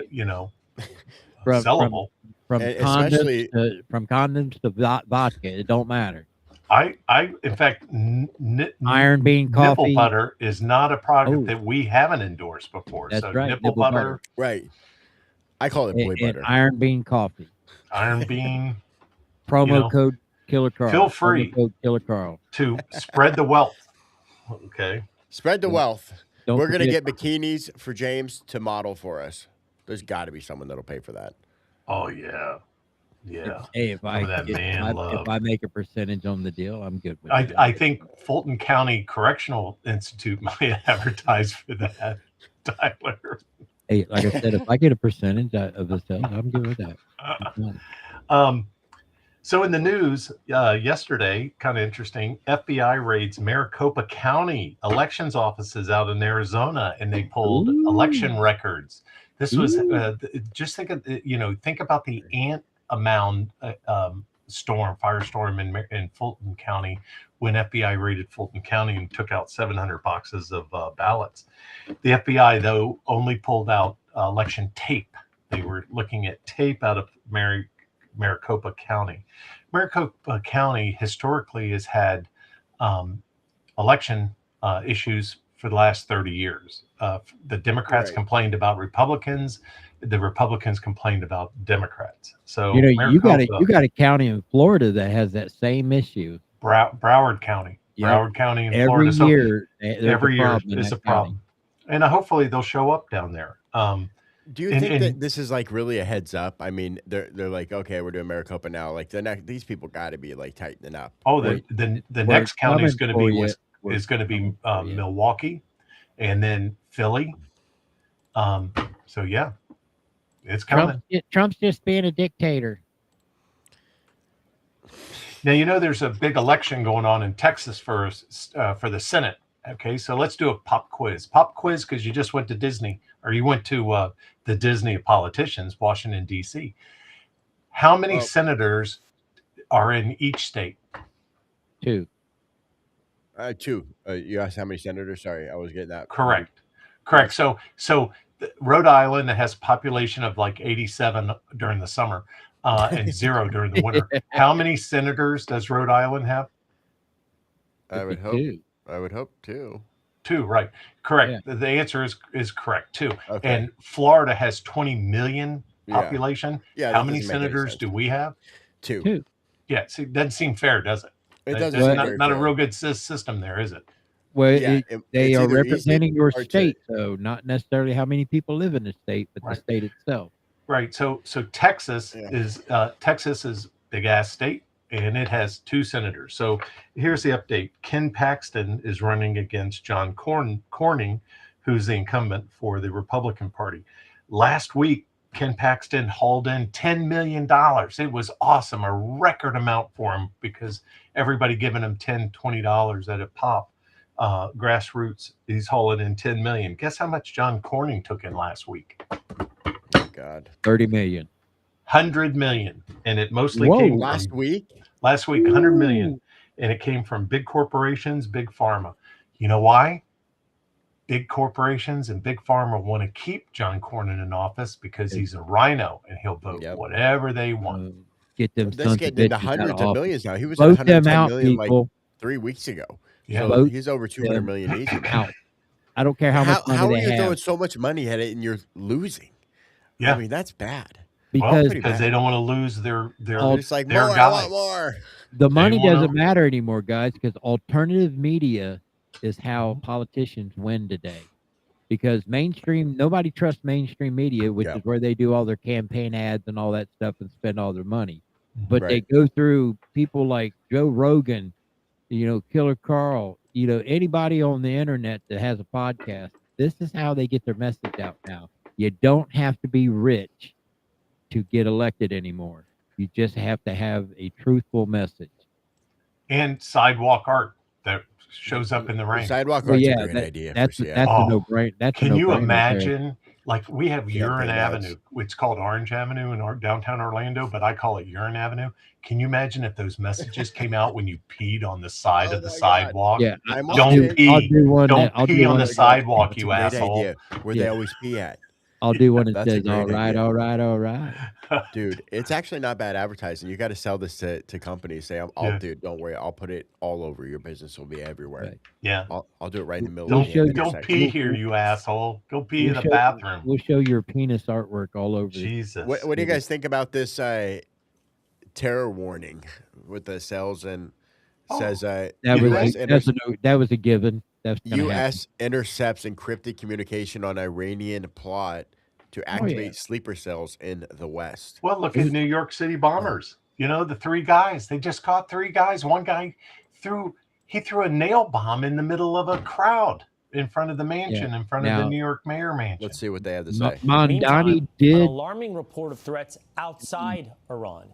From- sellable. From And especially- condoms to vodka, it don't matter. I in fact, Iron Bean nipple coffee. butter is not a product Oh. that we haven't endorsed before. That's so right, nipple nipple butter, Right. I call it boy and butter. Iron Bean coffee. Iron Bean, Promo know, code Killer Carl. feel free. Promo code Killer Carl. to spread the wealth. Okay. Spread the wealth. Don't We're going to forget- get bikinis for James to model for us. There's got to be someone that'll pay for that. Oh yeah. Yeah. Hey, if I Some of that get- man if love. I make a percentage on the deal, I'm good with it. I think Fulton County Correctional Institute might advertise for that, Tyler. Hey, like I said, if I get a percentage of the sales, I'm good with that. Um, So in the news yesterday, kind of interesting, FBI raids Maricopa County elections offices out in Arizona, and they pulled election records. This was just think of think about the ant mound firestorm in Fulton County when FBI raided Fulton County and took out 700 boxes of ballots. The FBI though only pulled out election tape. They were looking at tape out of Maricopa County. Maricopa County historically has had election issues for the last 30 years. The Democrats complained about Republicans. The Republicans complained about Democrats. So you got a county in Florida that has that same issue. Broward County. Yep. Broward County in every Florida. Year, every year is a problem. And hopefully they'll show up down there. Do you think that this is like really a heads up? I mean, they're like, okay, we're doing Maricopa now. Like these people got to be like tightening up. Oh, the next county is going to be Milwaukee, and then Philly. So yeah, it's coming. Trump's just being a dictator. Now there's a big election going on in Texas for the Senate. Okay, so let's do a pop quiz. Pop quiz because you just went to Disney, or you went to the Disney of politicians, Washington, D.C. How many senators are in each state? 2. 2. You asked how many senators? Sorry, I was getting that. Correct. So Rhode Island has a population of like 87 during the summer and 0 during the winter. How many senators does Rhode Island have? I would hope 2. I would hope 2. 2, right? Correct. Yeah. The answer is correct. 2. Okay. And Florida has 20 million population. Yeah. How many senators do we have? 2. Yeah. See, doesn't seem fair, does it? It doesn't. Not a real good system there, is it? Well, they are representing your state, so not necessarily how many people live in the state, but the state itself. Right. So Texas is big ass state. And it has 2 senators. So here's the update. Ken Paxton is running against John Cornyn, who's the incumbent for the Republican Party. Last week, Ken Paxton hauled in $10 million. It was awesome, a record amount for him because everybody giving him $10, $20 at a pop. Grassroots, he's hauling in $10 million. Guess how much John Cornyn took in last week? Oh, God. 30 million. 100 million. And it mostly came last week, 100 million. And it came from big corporations, big pharma. You know why? Big corporations and big pharma want to keep John Cornyn in office because he's a rhino and he'll vote whatever they want. Get them. That's getting into hundreds of millions now. He was at 110 million like 3 weeks ago. Yeah, so he's over 200 million easy now. I don't care how much money how are they you have. throwing so much money at it and you're losing? Yeah, I mean that's bad. Because they don't want to lose their just like their more, guy. I want more. The money doesn't matter anymore, guys, because alternative media is how politicians win today. Because nobody trusts mainstream media, which is where they do all their campaign ads and all that stuff and spend all their money. But they go through people like Joe Rogan, Killer Carl, anybody on the internet that has a podcast. This is how they get their message out now. You don't have to be rich to get elected anymore. You just have to have a truthful message. And sidewalk art that shows up in the rain. Sidewalk art's a great idea. That's a no-brainer. Can you imagine? Like we have Urine Avenue. It's called Orange Avenue in downtown Orlando, but I call it Urine Avenue. Can you imagine if those messages came out when you peed on the side of the sidewalk? Yeah, don't pee. Don't pee on the sidewalk, you asshole. Idea, where they always pee at. I'll do one that says, all right. Dude, it's actually not bad advertising. You got to sell this to companies. Say, dude, don't worry. I'll put it all over. Your business will be everywhere. Right. Yeah. I'll do it right in the middle Don't pee here, you asshole. Go pee in the bathroom. We'll show your penis artwork all over. Jesus. What do you guys think about this terror warning with the cells and says that was a given. U.S. intercepts encrypted communication on Iranian plot to activate sleeper cells in the West. Well, look at New York City bombers. The 3 guys. They just caught 3 guys. One guy threw a nail bomb in the middle of a crowd in front of the mansion, in front of the New York mayor mansion. Let's see what they have to say. Mondani did an alarming report of threats outside Iran.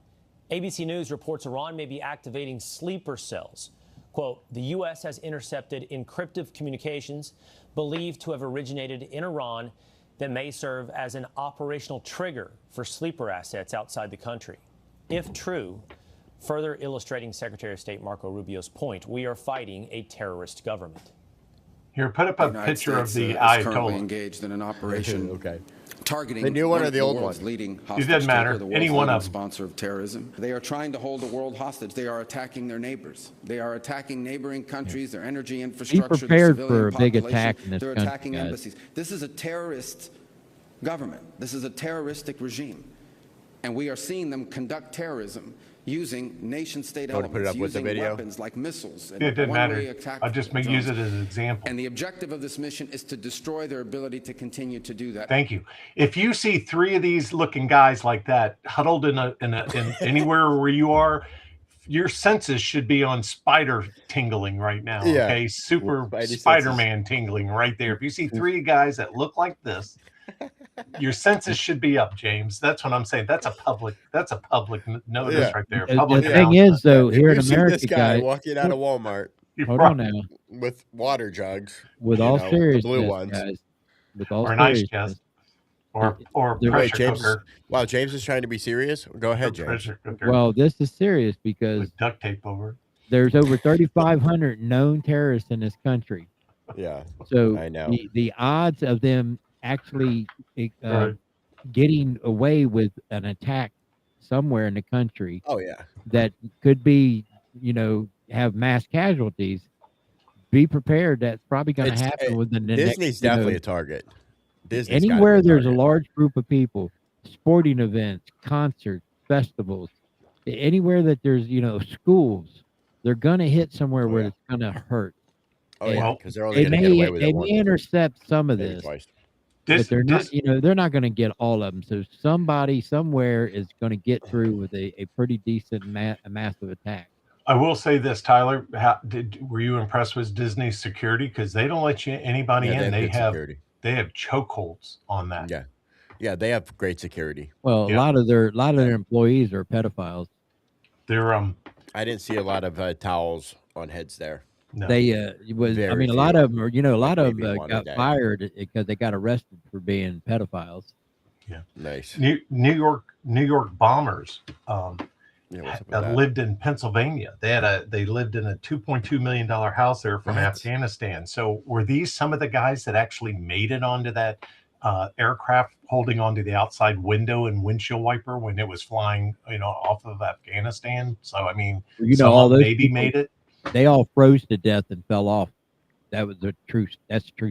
ABC News reports Iran may be activating sleeper cells. Quote, the U.S. has intercepted encrypted communications believed to have originated in Iran that may serve as an operational trigger for sleeper assets outside the country. If true, further illustrating Secretary of State Marco Rubio's point, we are fighting a terrorist government. Here, put up a picture of the Ayatollah. Currently engaged in an operation Okay. targeting The new one or the old world's one? leading It hostage doesn't matter. taker, the world's Any one leading of them. sponsor of terrorism. They are trying to hold the world hostage. They are attacking their neighbors. They are attacking neighboring countries, their energy infrastructure, their prepared civilian for a big population. attack in this They're country, attacking guys. embassies. This is a terrorist government. This is a terroristic regime. And we are seeing them conduct terrorism using nation-state Want to put it elements, up with the using video? weapons like missiles and It doesn't one-way matter. attack I'll just drones. use it as an example. And the objective of this mission is to destroy their ability to continue to do that. Thank you. If you see three of these looking guys like that huddled in anywhere where you are, your senses should be on spider tingling right now. Yeah. Okay, super Spidey Spider-Man tingling right there. If you see three guys that look like this, your senses should be up, James. That's what I'm saying. That's a public notice Yeah. right there. The Public thing announcement. is, though, If here in you see America, this guy guys, walking out of Walmart You're hold right. on now. with water jugs, With you all know, seriousness, the blue ones. guys, with all Or an ice seriousness, chest. Or Wait, pressure James. cooker. Wow, James is trying to be serious. Go ahead, James. Pressure cooker well, this is serious because with duct tape over it. there's over 3,500 known terrorists in this country. Yeah, So I know. the odds of them actually Right. getting away with an attack somewhere in the country Oh yeah. that could be, have mass casualties, be prepared. That's probably going to It's- happen within the Disney's next, definitely a target. Disney's gotta anywhere be there's a target. large group of people, sporting events, concerts, festivals, anywhere that there's, schools, they're going to hit somewhere Oh, where yeah. it's going to hurt. Oh yeah, Well, because they're only going to get away with They it may once, intercept some of maybe this, twice. but they're not, they're not going to get all of them. So somebody somewhere is going to get through with a pretty decent massive attack. I will say this, Tyler. Were you impressed with Disney's security? Because they don't let anybody Yeah, in. good security. They have chokeholds on that. Yeah, yeah, they have great security. Well, Yeah. a lot of their employees are pedophiles. They're I didn't see a lot of towels on heads there. no. They Very I mean, a few. lot of them are, a lot of maybe them one a got day. fired because they got arrested for being pedophiles. Nice. New York bombers Yeah, what's up with that? lived in Pennsylvania. They lived in a $2.2 million house there from What? Afghanistan. So were these some of the guys that actually made it onto that aircraft, holding onto the outside window and windshield wiper when it was flying, off of Afghanistan? So I mean, All those maybe people, made it. they all froze to death and fell off. That's a true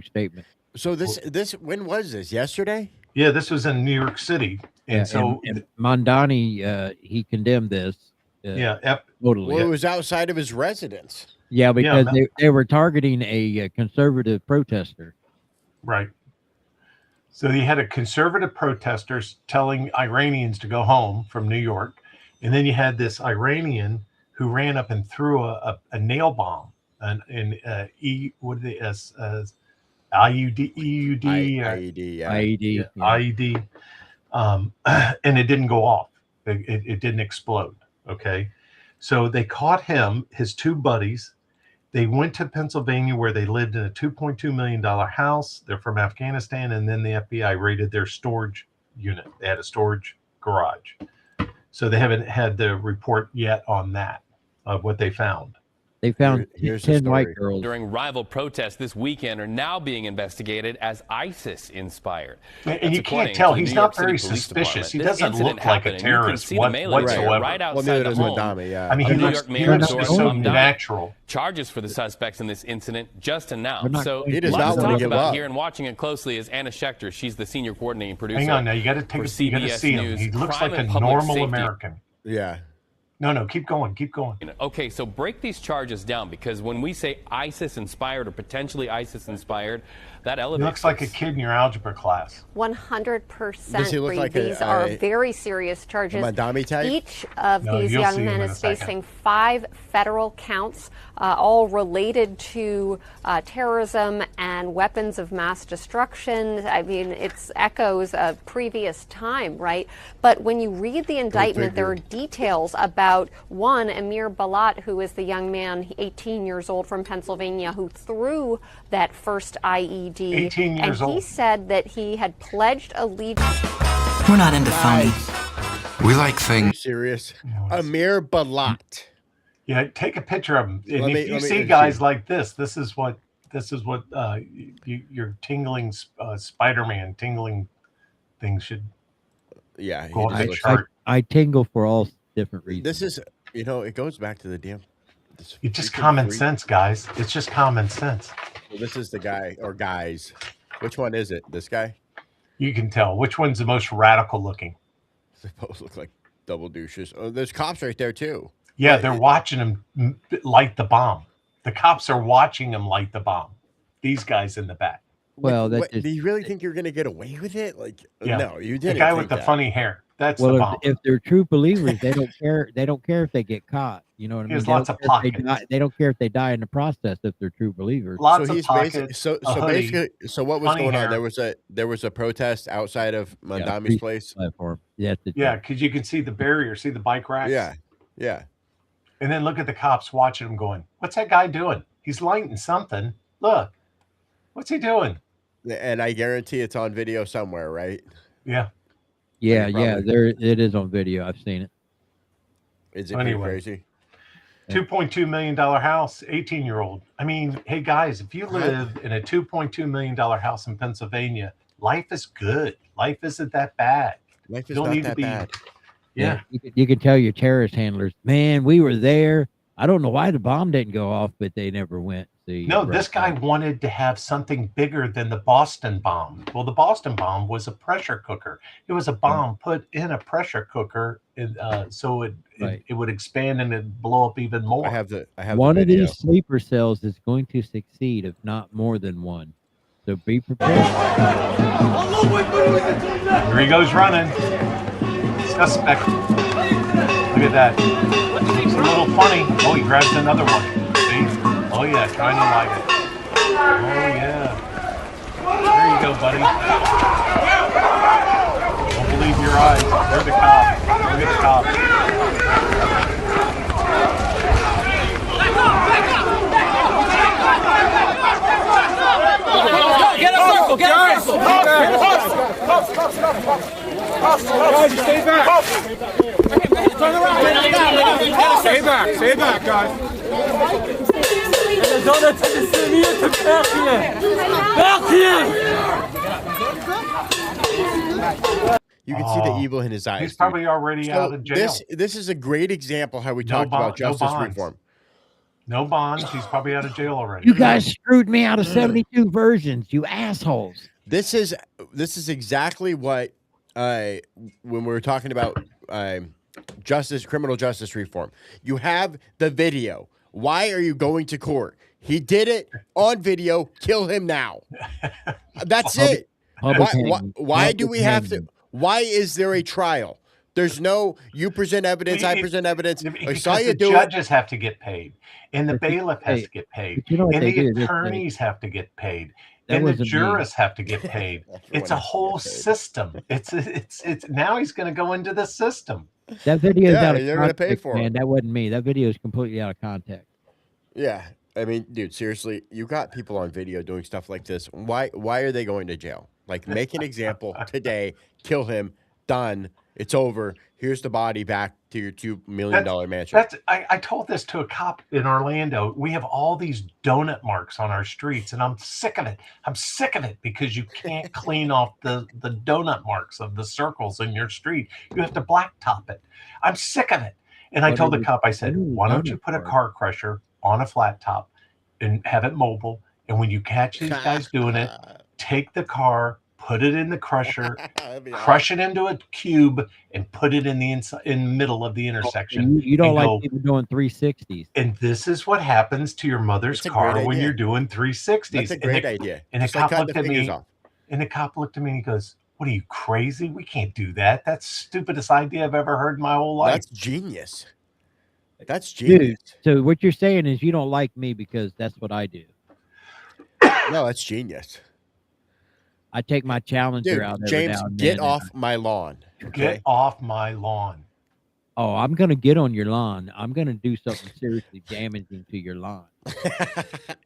statement. So this when was this? Yesterday? Yeah, this was in New York City, and Yeah, so and Mondani, he condemned this. Totally. Well, it was outside of his residence. Yeah, because man. they were targeting a conservative protester. right. So you had a conservative protesters telling Iranians to go home from New York, and then you had this Iranian who ran up and threw a nail bomb, IUD, IED. Yeah. IED. IED, and it didn't go off. It didn't explode. Okay, so they caught him, his two buddies. They went to Pennsylvania where they lived in a $2.2 million house. They're from Afghanistan, and then the FBI raided their storage unit. They had a storage garage. So they haven't had the report yet on that of what they found. They found Here's the 10 white story. girls. During rival protests this weekend are now being investigated as ISIS inspired. And you can't tell. He's not very suspicious. He doesn't look like a terrorist whatsoever. Right outside Well, neither the does home. Mondami. Yeah. I mean, New he York Mayor looks Doris so Mamdani. natural. Charges for the suspects in this incident just They're announced. not So going He does lots not to wanna talk give about up. here, and watching it closely is Anna Schechter. She's the senior coordinating producer. Hang on now. You got to for see him. CBS He News. looks Crime like a and public normal safety. American. Yeah. No, keep going. Keep going. Okay, so break these charges down, because when we say ISIS-inspired or potentially ISIS-inspired, that He elevates. looks like a kid in your algebra class. 100%. Does he look like these are very serious charges. Madami type? Each of No, these you'll young see him men in a is second. facing 5 federal counts, all related to terrorism and weapons of mass destruction. I mean, it's echoes of previous time, right? But when you read the indictment, there are details about one, Amir Balat, who is the young man, 18 years old from Pennsylvania, who threw that first IED. 18 years and he old. said that he had pledged allegiance. We're not into phony. We like Are you things. serious? Amir Balat. Yeah, take a picture of him. And Let if me you see see. guys like this is what your tingling Spider-Man tingling thing should Yeah, he go on just that looks- chart. I tingle for all different reasons. This is, it goes back to the damn. It's just freaking common freak. sense, guys. It's just common sense. Well, this is the guy or guys. Which one is it? This guy? You can tell which one's the most radical looking. They both look like double douches. Oh, there's cops right there too. Yeah, they're watching him light the bomb. The cops are watching him light the bomb. These guys in the back. Well, What, that's do you really think you're gonna get away with it? Like, Yeah. no, you The didn't. guy think with the that. funny hair. That's well, the bomb. if they're true believers, they don't care. They don't care if they get caught. You know what I He mean? has They don't lots of care if they pockets. die- They don't care if they die in the process if they're true believers. Lots So of he's pockets. basically so a hoodie, basically so what was funny going on? hair. There was a protest outside of Yeah, Mandami's free place. platform. Yeah, Yeah, because you can see the barrier, see the bike racks. Yeah. And then look at the cops watching him going, what's that guy doing? He's lighting something. Look. What's he doing? And I guarantee it's on video somewhere, right? Yeah. yeah. probably- There it is on video. I've seen it. Is it Anyway. pretty crazy? $2.2 million house, 18-year-old. I mean, hey, guys, if you live in a $2.2 million house in Pennsylvania, life is good. Life isn't that bad. Life You is don't not need to that be. bad. Yeah. You can tell your terrorist handlers, man, we were there. I don't know why the bomb didn't go off, but they never went. See, No, this guy wanted to have something bigger than the Boston bomb. Well, the Boston bomb was a pressure cooker. It was a bomb put in a pressure cooker, so it would expand and it'd blow up even more. I have one the of video. these sleeper cells is going to succeed, if not more than one. So be prepared. Here he goes running. Suspect. Look at that. Looks a little funny. Oh, he grabs another one. See? Oh, yeah, trying to light it. Oh, yeah. There you go, buddy. Don't believe your eyes. They're the cops. Look at the cops. Get a circle! Get a circle! Guys, stay back! Turn around! Stay back! Stay back, guys! You can see the evil in his eyes. He's dude. probably already out of jail. This is a great example how we talked bond- about no justice bonds. reform. No bonds. He's probably out of jail already. You guys screwed me out of 72 versions, you assholes. This is exactly what when we were talking about criminal justice reform. You have the video. Why are you going to court? He did it on video. Kill him now. That's it. Why do we have to? Why is there a trial? There's no. You present evidence. I present evidence. I Because saw you the do it. judges have to get paid, and the bailiff has to get paid, But you know what and they the do? attorneys have to get paid, That and the wasn't me. jurists have to get paid. It's a has to whole get paid. system. It's now he's going to go into the system. That video is Yeah, out of they're gonna context, pay for it. man. That wasn't me. That video is completely out of context. Yeah, I mean, dude, seriously, you got people on video doing stuff like this. Why are they going to jail? Like, make an example today, kill him, done. It's over. Here's the body back to your $2 million mansion. I told this to a cop in Orlando. We have all these donut marks on our streets, and I'm sick of it. I'm sick of it because you can't clean off the donut marks of the circles in your street. You have to blacktop it. I'm sick of it. And I What told are the cop, I said, what are why don't donut you put a marks? car crusher on a flat top and have it mobile? And when you catch these guys doing it, take the car, put it in the crusher, That'd be crush it into a cube, and put it in the middle of the intersection. You don't and like go, people doing 360s. and this is what happens to your mother's That's a great car when idea. you're doing 360s. That's a great idea. And the Just like cop cutting looked the at fingers me. off. And the cop looked at me and he goes, "What are you, crazy? We can't do that. That's the stupidest idea I've ever heard in my whole life." That's genius. That's genius. Dude, so what you're saying is you don't like me because that's what I do. No, that's genius. I take my Challenger Dude, out every James, now and get then, off my lawn. Get Okay? off my lawn. Oh, I'm going to get on your lawn. I'm going to do something seriously damaging to your lawn.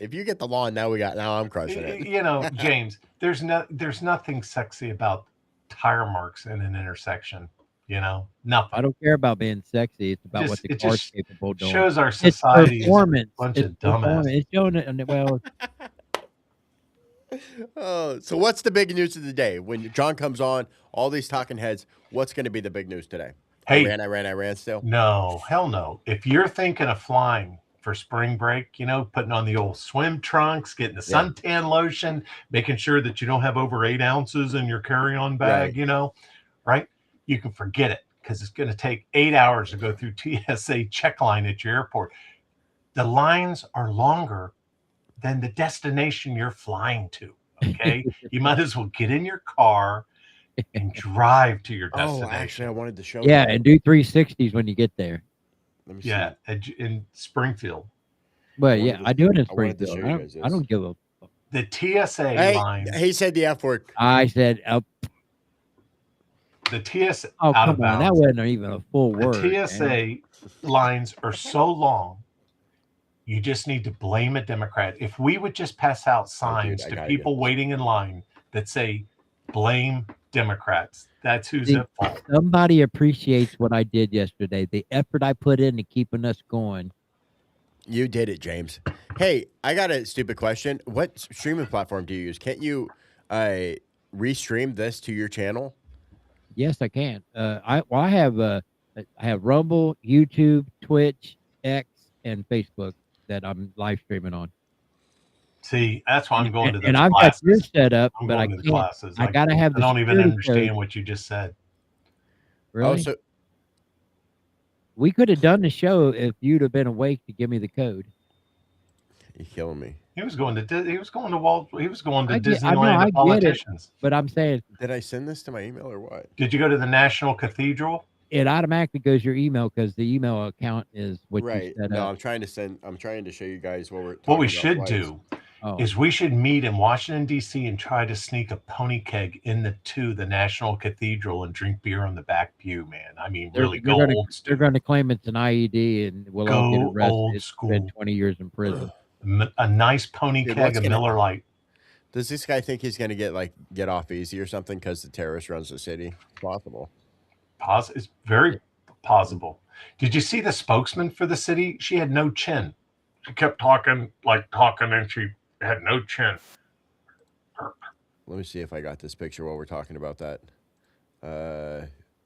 If you get the lawn, now I'm crushing it. You know, James, there's nothing sexy about tire marks in an intersection. You know, nothing. I don't care about being sexy. It's about what the It car's just capable of doing. shows our It's society is a performance. bunch It's of dumbasses. performance. It's showing it. Well, Oh, so what's the big news of the day? When John comes on, all these talking heads, what's going to be the big news today? Hey, I ran still. No, hell no. If you're thinking of flying for spring break, you know, putting on the old swim trunks, getting the suntan lotion, making sure that you don't have over 8 ounces in your carry-on bag, Right. you know, right? You can forget it because it's going to take 8 hours to go through TSA check line at your airport. The lines are longer than the destination you're flying to. Okay. You might as well get in your car and drive to your destination. Oh, actually, I wanted to show yeah, you. and do 360s when you get there. Let me see. Yeah, in Springfield. Well, wanted yeah, to- I do it in I wanted to show Springfield. you guys I don't give a. The TSA Hey, lines. he said the F word. I said, The TSA. oh, out of come on. That bounds. wasn't even a full word. The TSA man. lines are so long. You just need to blame a Democrat. If we would just pass out signs I to gotta people get- waiting in line that say, "Blame Democrats," that's who's See, at fault. Somebody appreciates what I did yesterday. The effort I put into keeping us going. You did it, James. Hey, I got a stupid question. What streaming platform do you use? Can't you restream this to your channel? Yes, I can. I have Rumble, YouTube, Twitch, X, and Facebook that I'm live streaming on. See, that's why I'm going to those And I've classes. got yours set up, I'm but I going to can't. the classes. I gotta have I the don't even security understand code. what you just said. Really? Oh, so We could have done the show if you'd have been awake to give me the code. you're killing me. He was going to Disneyland I know, I to get it. politicians. But I'm saying Did I send this to my email or what? Did you go to the National Cathedral? it automatically goes to your email because the email account is what Right. you set No, up. I'm trying to show you guys what we're talking What we about should flights. do Oh. is we should meet in Washington, D.C. and try to sneak a pony keg to the National Cathedral and drink beer on the back pew, man. I mean, really go old They're school. going to claim it's an IED and we'll all get Go arrested. old Spend school. 20 years in prison. A nice pony Dude, keg what's of gonna- Miller Lite. Does this guy think he's going to get off easy or something because the terrorist runs the city? Possible. It's very possible. Did you see the spokesman for the city? She had no chin. She kept talking, and she had no chin. Let me see if I got this picture while we're talking about that.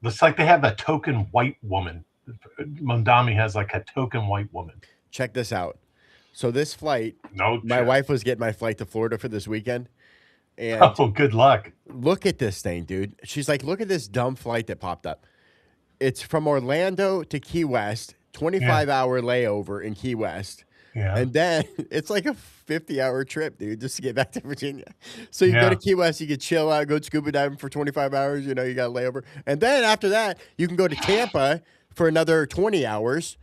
Looks like they have a token white woman. Mondami has like a token white woman. Check this out. So this flight, No my chin. wife was getting my flight to Florida for this weekend. And Oh, good luck. look at this thing, dude. She's like, look at this dumb flight that popped up. It's from Orlando to Key West, 25-hour layover in Key West. Yeah. And then it's like a 50-hour trip, dude, just to get back to Virginia. So you go Yeah. to Key West, you can chill out, go scuba diving for 25 hours. You know, you got a layover. And then after that, you can go to Tampa for another 20 hours.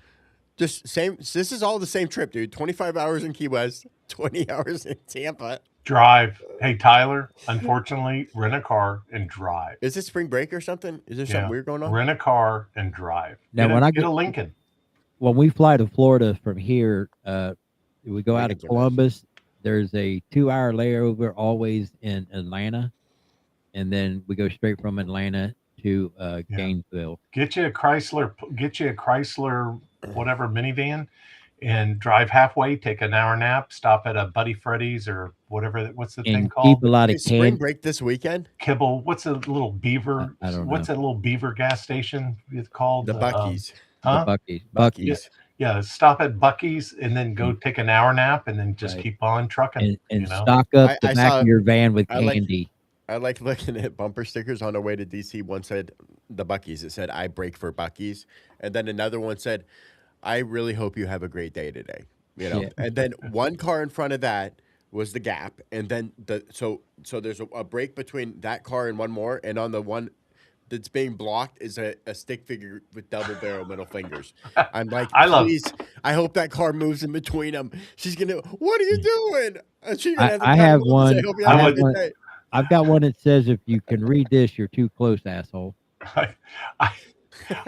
Just same. This is all the same trip, dude. 25 hours in Key West, 20 hours in Tampa. Drive. Hey, Tyler, unfortunately, rent a car and drive. Is it spring break or something? Is there Yeah. something weird going on? Rent a car and drive. Now, Get when a, I get get- a Lincoln. When we fly to Florida from here, we go out of Lincoln's are nice. Columbus. There's a 2-hour layover always in Atlanta. And then we go straight from Atlanta to Gainesville. Get you a Chrysler, whatever minivan, and drive halfway. Take an hour nap. Stop at a Buddy Freddy's or whatever. What's the thing And called? keep a lot of Is spring candy. break this weekend? Kibble. What's a little beaver? I don't What's know. that little beaver gas station? It's called The Buc-ee's. huh? Buc-ee's. Buc-ee's. Yeah. Stop at Buc-ee's and then go take an hour nap and then just Right. keep on trucking. And you know? stock up I the back saw- of your van with I like- candy. I like looking at bumper stickers on our way to DC. One said the Buc-ee's. It said, "I brake for Buc-ee's," and then another one said, "I really hope you have a great day today." You know, Yeah. and then one car in front of that was the Gap, and then so there's a break between that car and one more, and on the one that's being blocked is a stick figure with double barrel middle fingers. I'm like, please, I hope that car moves in between them. She's gonna, what are you doing? And she's gonna I have to one. say, hope you have a good day. I've got one that says, "If you can read this, you're too close, asshole."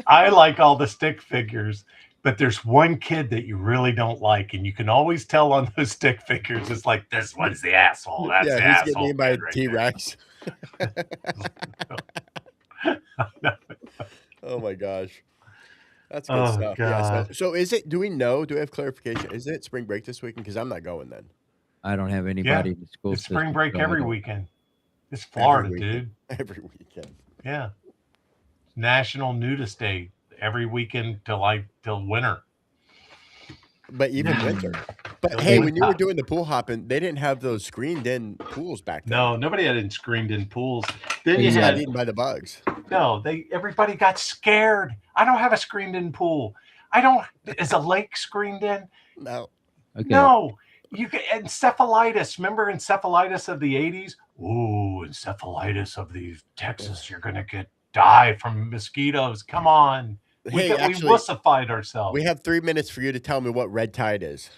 I like all the stick figures, but there's one kid that you really don't like, and you can always tell on those stick figures. It's like, this one's the asshole. That's the who's asshole. getting eaten by a T-Rex. Oh my gosh, that's good stuff. God. Yeah. So is it? Do we know? Do we have clarification? Is it spring break this weekend? Because I'm not going then. I don't have anybody in the school. It's spring break so every weekend. It's Florida, dude. Every weekend. Yeah. National Nudist Day every weekend till winter. But even winter. But hey, when you were doing the pool hopping, they didn't have those screened in pools back then. No, nobody had screened in pools. Then you got had eaten by the bugs. No, everybody got scared. I don't have a screened in pool. I don't. Is a lake screened in? No. Okay. No. You get encephalitis. Remember encephalitis of the 80s? Ooh, encephalitis of the Texas. You're gonna die from mosquitoes. Come on. We wussified ourselves. We have 3 minutes for you to tell me what red tide is.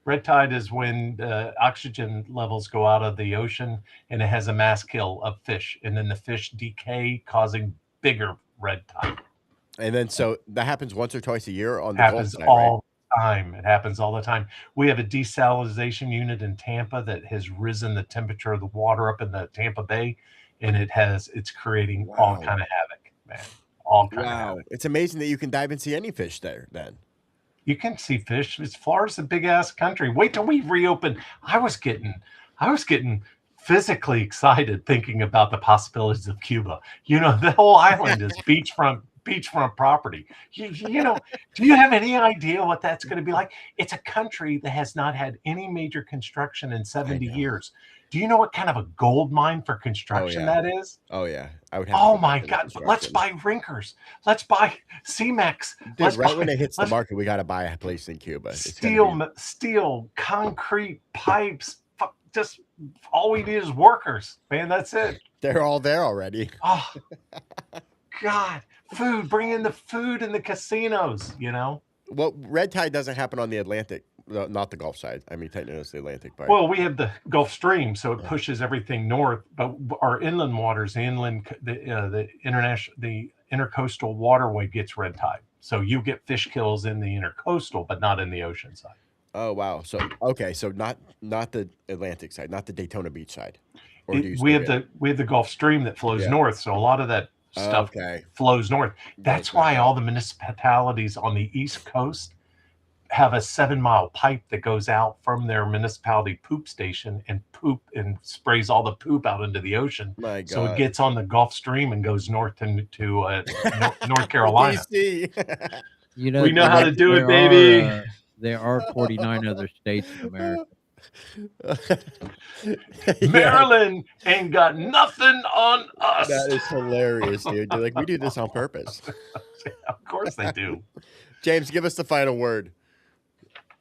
Red tide is when oxygen levels go out of the ocean, and it has a mass kill of fish, and then the fish decay, causing bigger red tide. And then so that happens once or twice a year on the happens Gulf side, all the time. It happens all the time. We have a desalination unit in Tampa that has risen the temperature of the water up in the Tampa Bay, and it's creating all kind of havoc, man. All kind of havoc. It's amazing that you can dive and see any fish there then. You can see fish. Florida's a big ass country. Wait till we reopen. I was getting physically excited thinking about the possibilities of Cuba. You know, the whole island is beachfront property. You know, do you have any idea what that's going to be like? It's a country that has not had any major construction in 70 years. Do you know what kind of a gold mine for construction that is? Oh yeah, I would have. Oh my God! Let's buy Rinkers. Let's buy C-Mex. Dude, when it hits the market, we got to buy a place in Cuba. Steel, concrete, pipes. Just all we need is workers, man. That's it. They're all there already. Oh God, food. Bring in the food in the casinos. You know. Well, red tide doesn't happen on the Atlantic. Not the Gulf side. I mean, technically it's the Atlantic part. Well, we have the Gulf Stream, so it pushes everything north. But our inland waters, the intercoastal waterway gets red tide. So you get fish kills in the intercoastal, but not in the ocean side. Oh wow! So okay, so not the Atlantic side, not the Daytona Beach side. We have the Gulf Stream that flows north, so a lot of that stuff flows north. That's why all the municipalities on the East Coast have a 7-mile pipe that goes out from their municipality poop station and sprays all the poop out into the ocean. My God. So it gets on the Gulf Stream and goes north to North Carolina. DC. You know, we know how to do it, baby. There are 49 other states in America. Maryland ain't got nothing on us. That is hilarious, dude. You're like, we do this on purpose. Of course they do. James, give us the final word.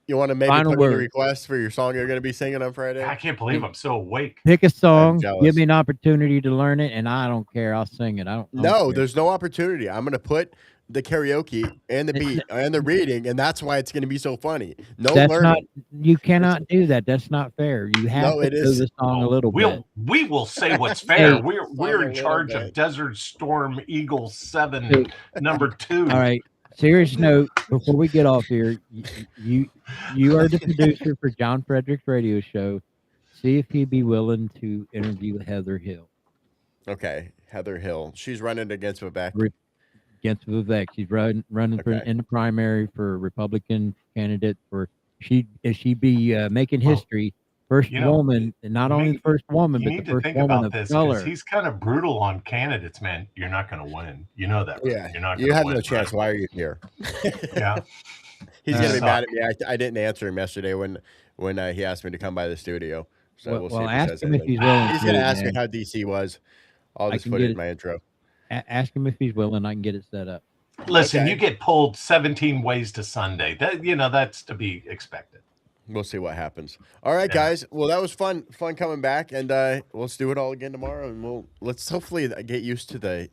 You want to maybe put in a request for your song you're going to be singing on Friday? I can't believe I'm so awake. Pick a song, give me an opportunity to learn it, and I don't care. I'll sing it. I don't care. There's no opportunity. I'm going to put the karaoke and the beat and the reading, and that's why it's going to be so funny. You cannot do that. That's not fair. You have to do the song a little bit. We will say what's fair. We're in charge of Desert Storm Eagle 7 number 2. All right. Serious note, before we get off here, you are the producer for John Frederick's radio show. See if he'd be willing to interview Heather Hill. Okay, Heather Hill. She's running against Vivek. Against Vivek. She's running in the primary for Republican candidate. She be making history. First woman, and not only the first woman, but the first woman of color. He's kind of brutal on candidates, man. You're not going to win. You know that. Right? Yeah, you're not. You have no chance. Why are you here? Yeah, he's going to be mad at me. I didn't answer him yesterday when he asked me to come by the studio. So we'll see if he ask says him if anything. he's willing. He's to, gonna ask me man. how DC was. I'll I just can put get it in it. my intro. Ask him if he's willing. I can get it set up. Listen, Okay. you get pulled 17 ways to Sunday. That's to be expected. We'll see what happens. All right, Yeah. guys. Well, that was fun coming back, and let's do it all again tomorrow. And let's hopefully get used to the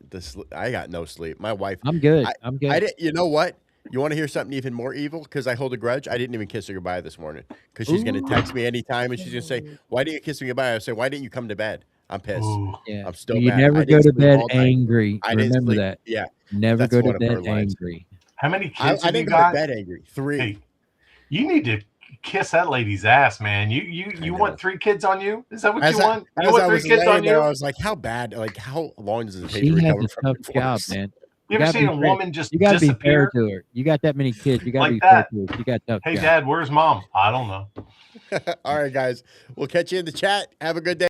I got no sleep. My wife. I'm good. I didn't. You know what? You want to hear something even more evil? Because I hold a grudge. I didn't even kiss her goodbye this morning because she's going to text me anytime and she's going to say, "Why didn't you kiss me goodbye?" I say, "Why didn't you come to bed?" I'm pissed. Ooh. Yeah. I'm still You mad. never I go didn't to sleep bed all night. angry. I didn't Remember sleep. that. Yeah. Never That's go to one of her bed lines. angry. How many kids I have you didn't go got? to bed angry. 3. Hey, you need to kiss that lady's ass, man. You know. want 3 kids on you? Is that what As you I, want? You as want I 3 was kids laying on there, you? I was like, how bad? Like, how long does it take She to has recover a from tough job, divorce? man. You ever gotta seen be a fair. woman just You got to be fair disappear? to her. You got that many kids. You got to Like be that. fair to her. She got a tough Hey, job. Dad, where's Mom? I don't know. All right, guys. We'll catch you in the chat. Have a good day.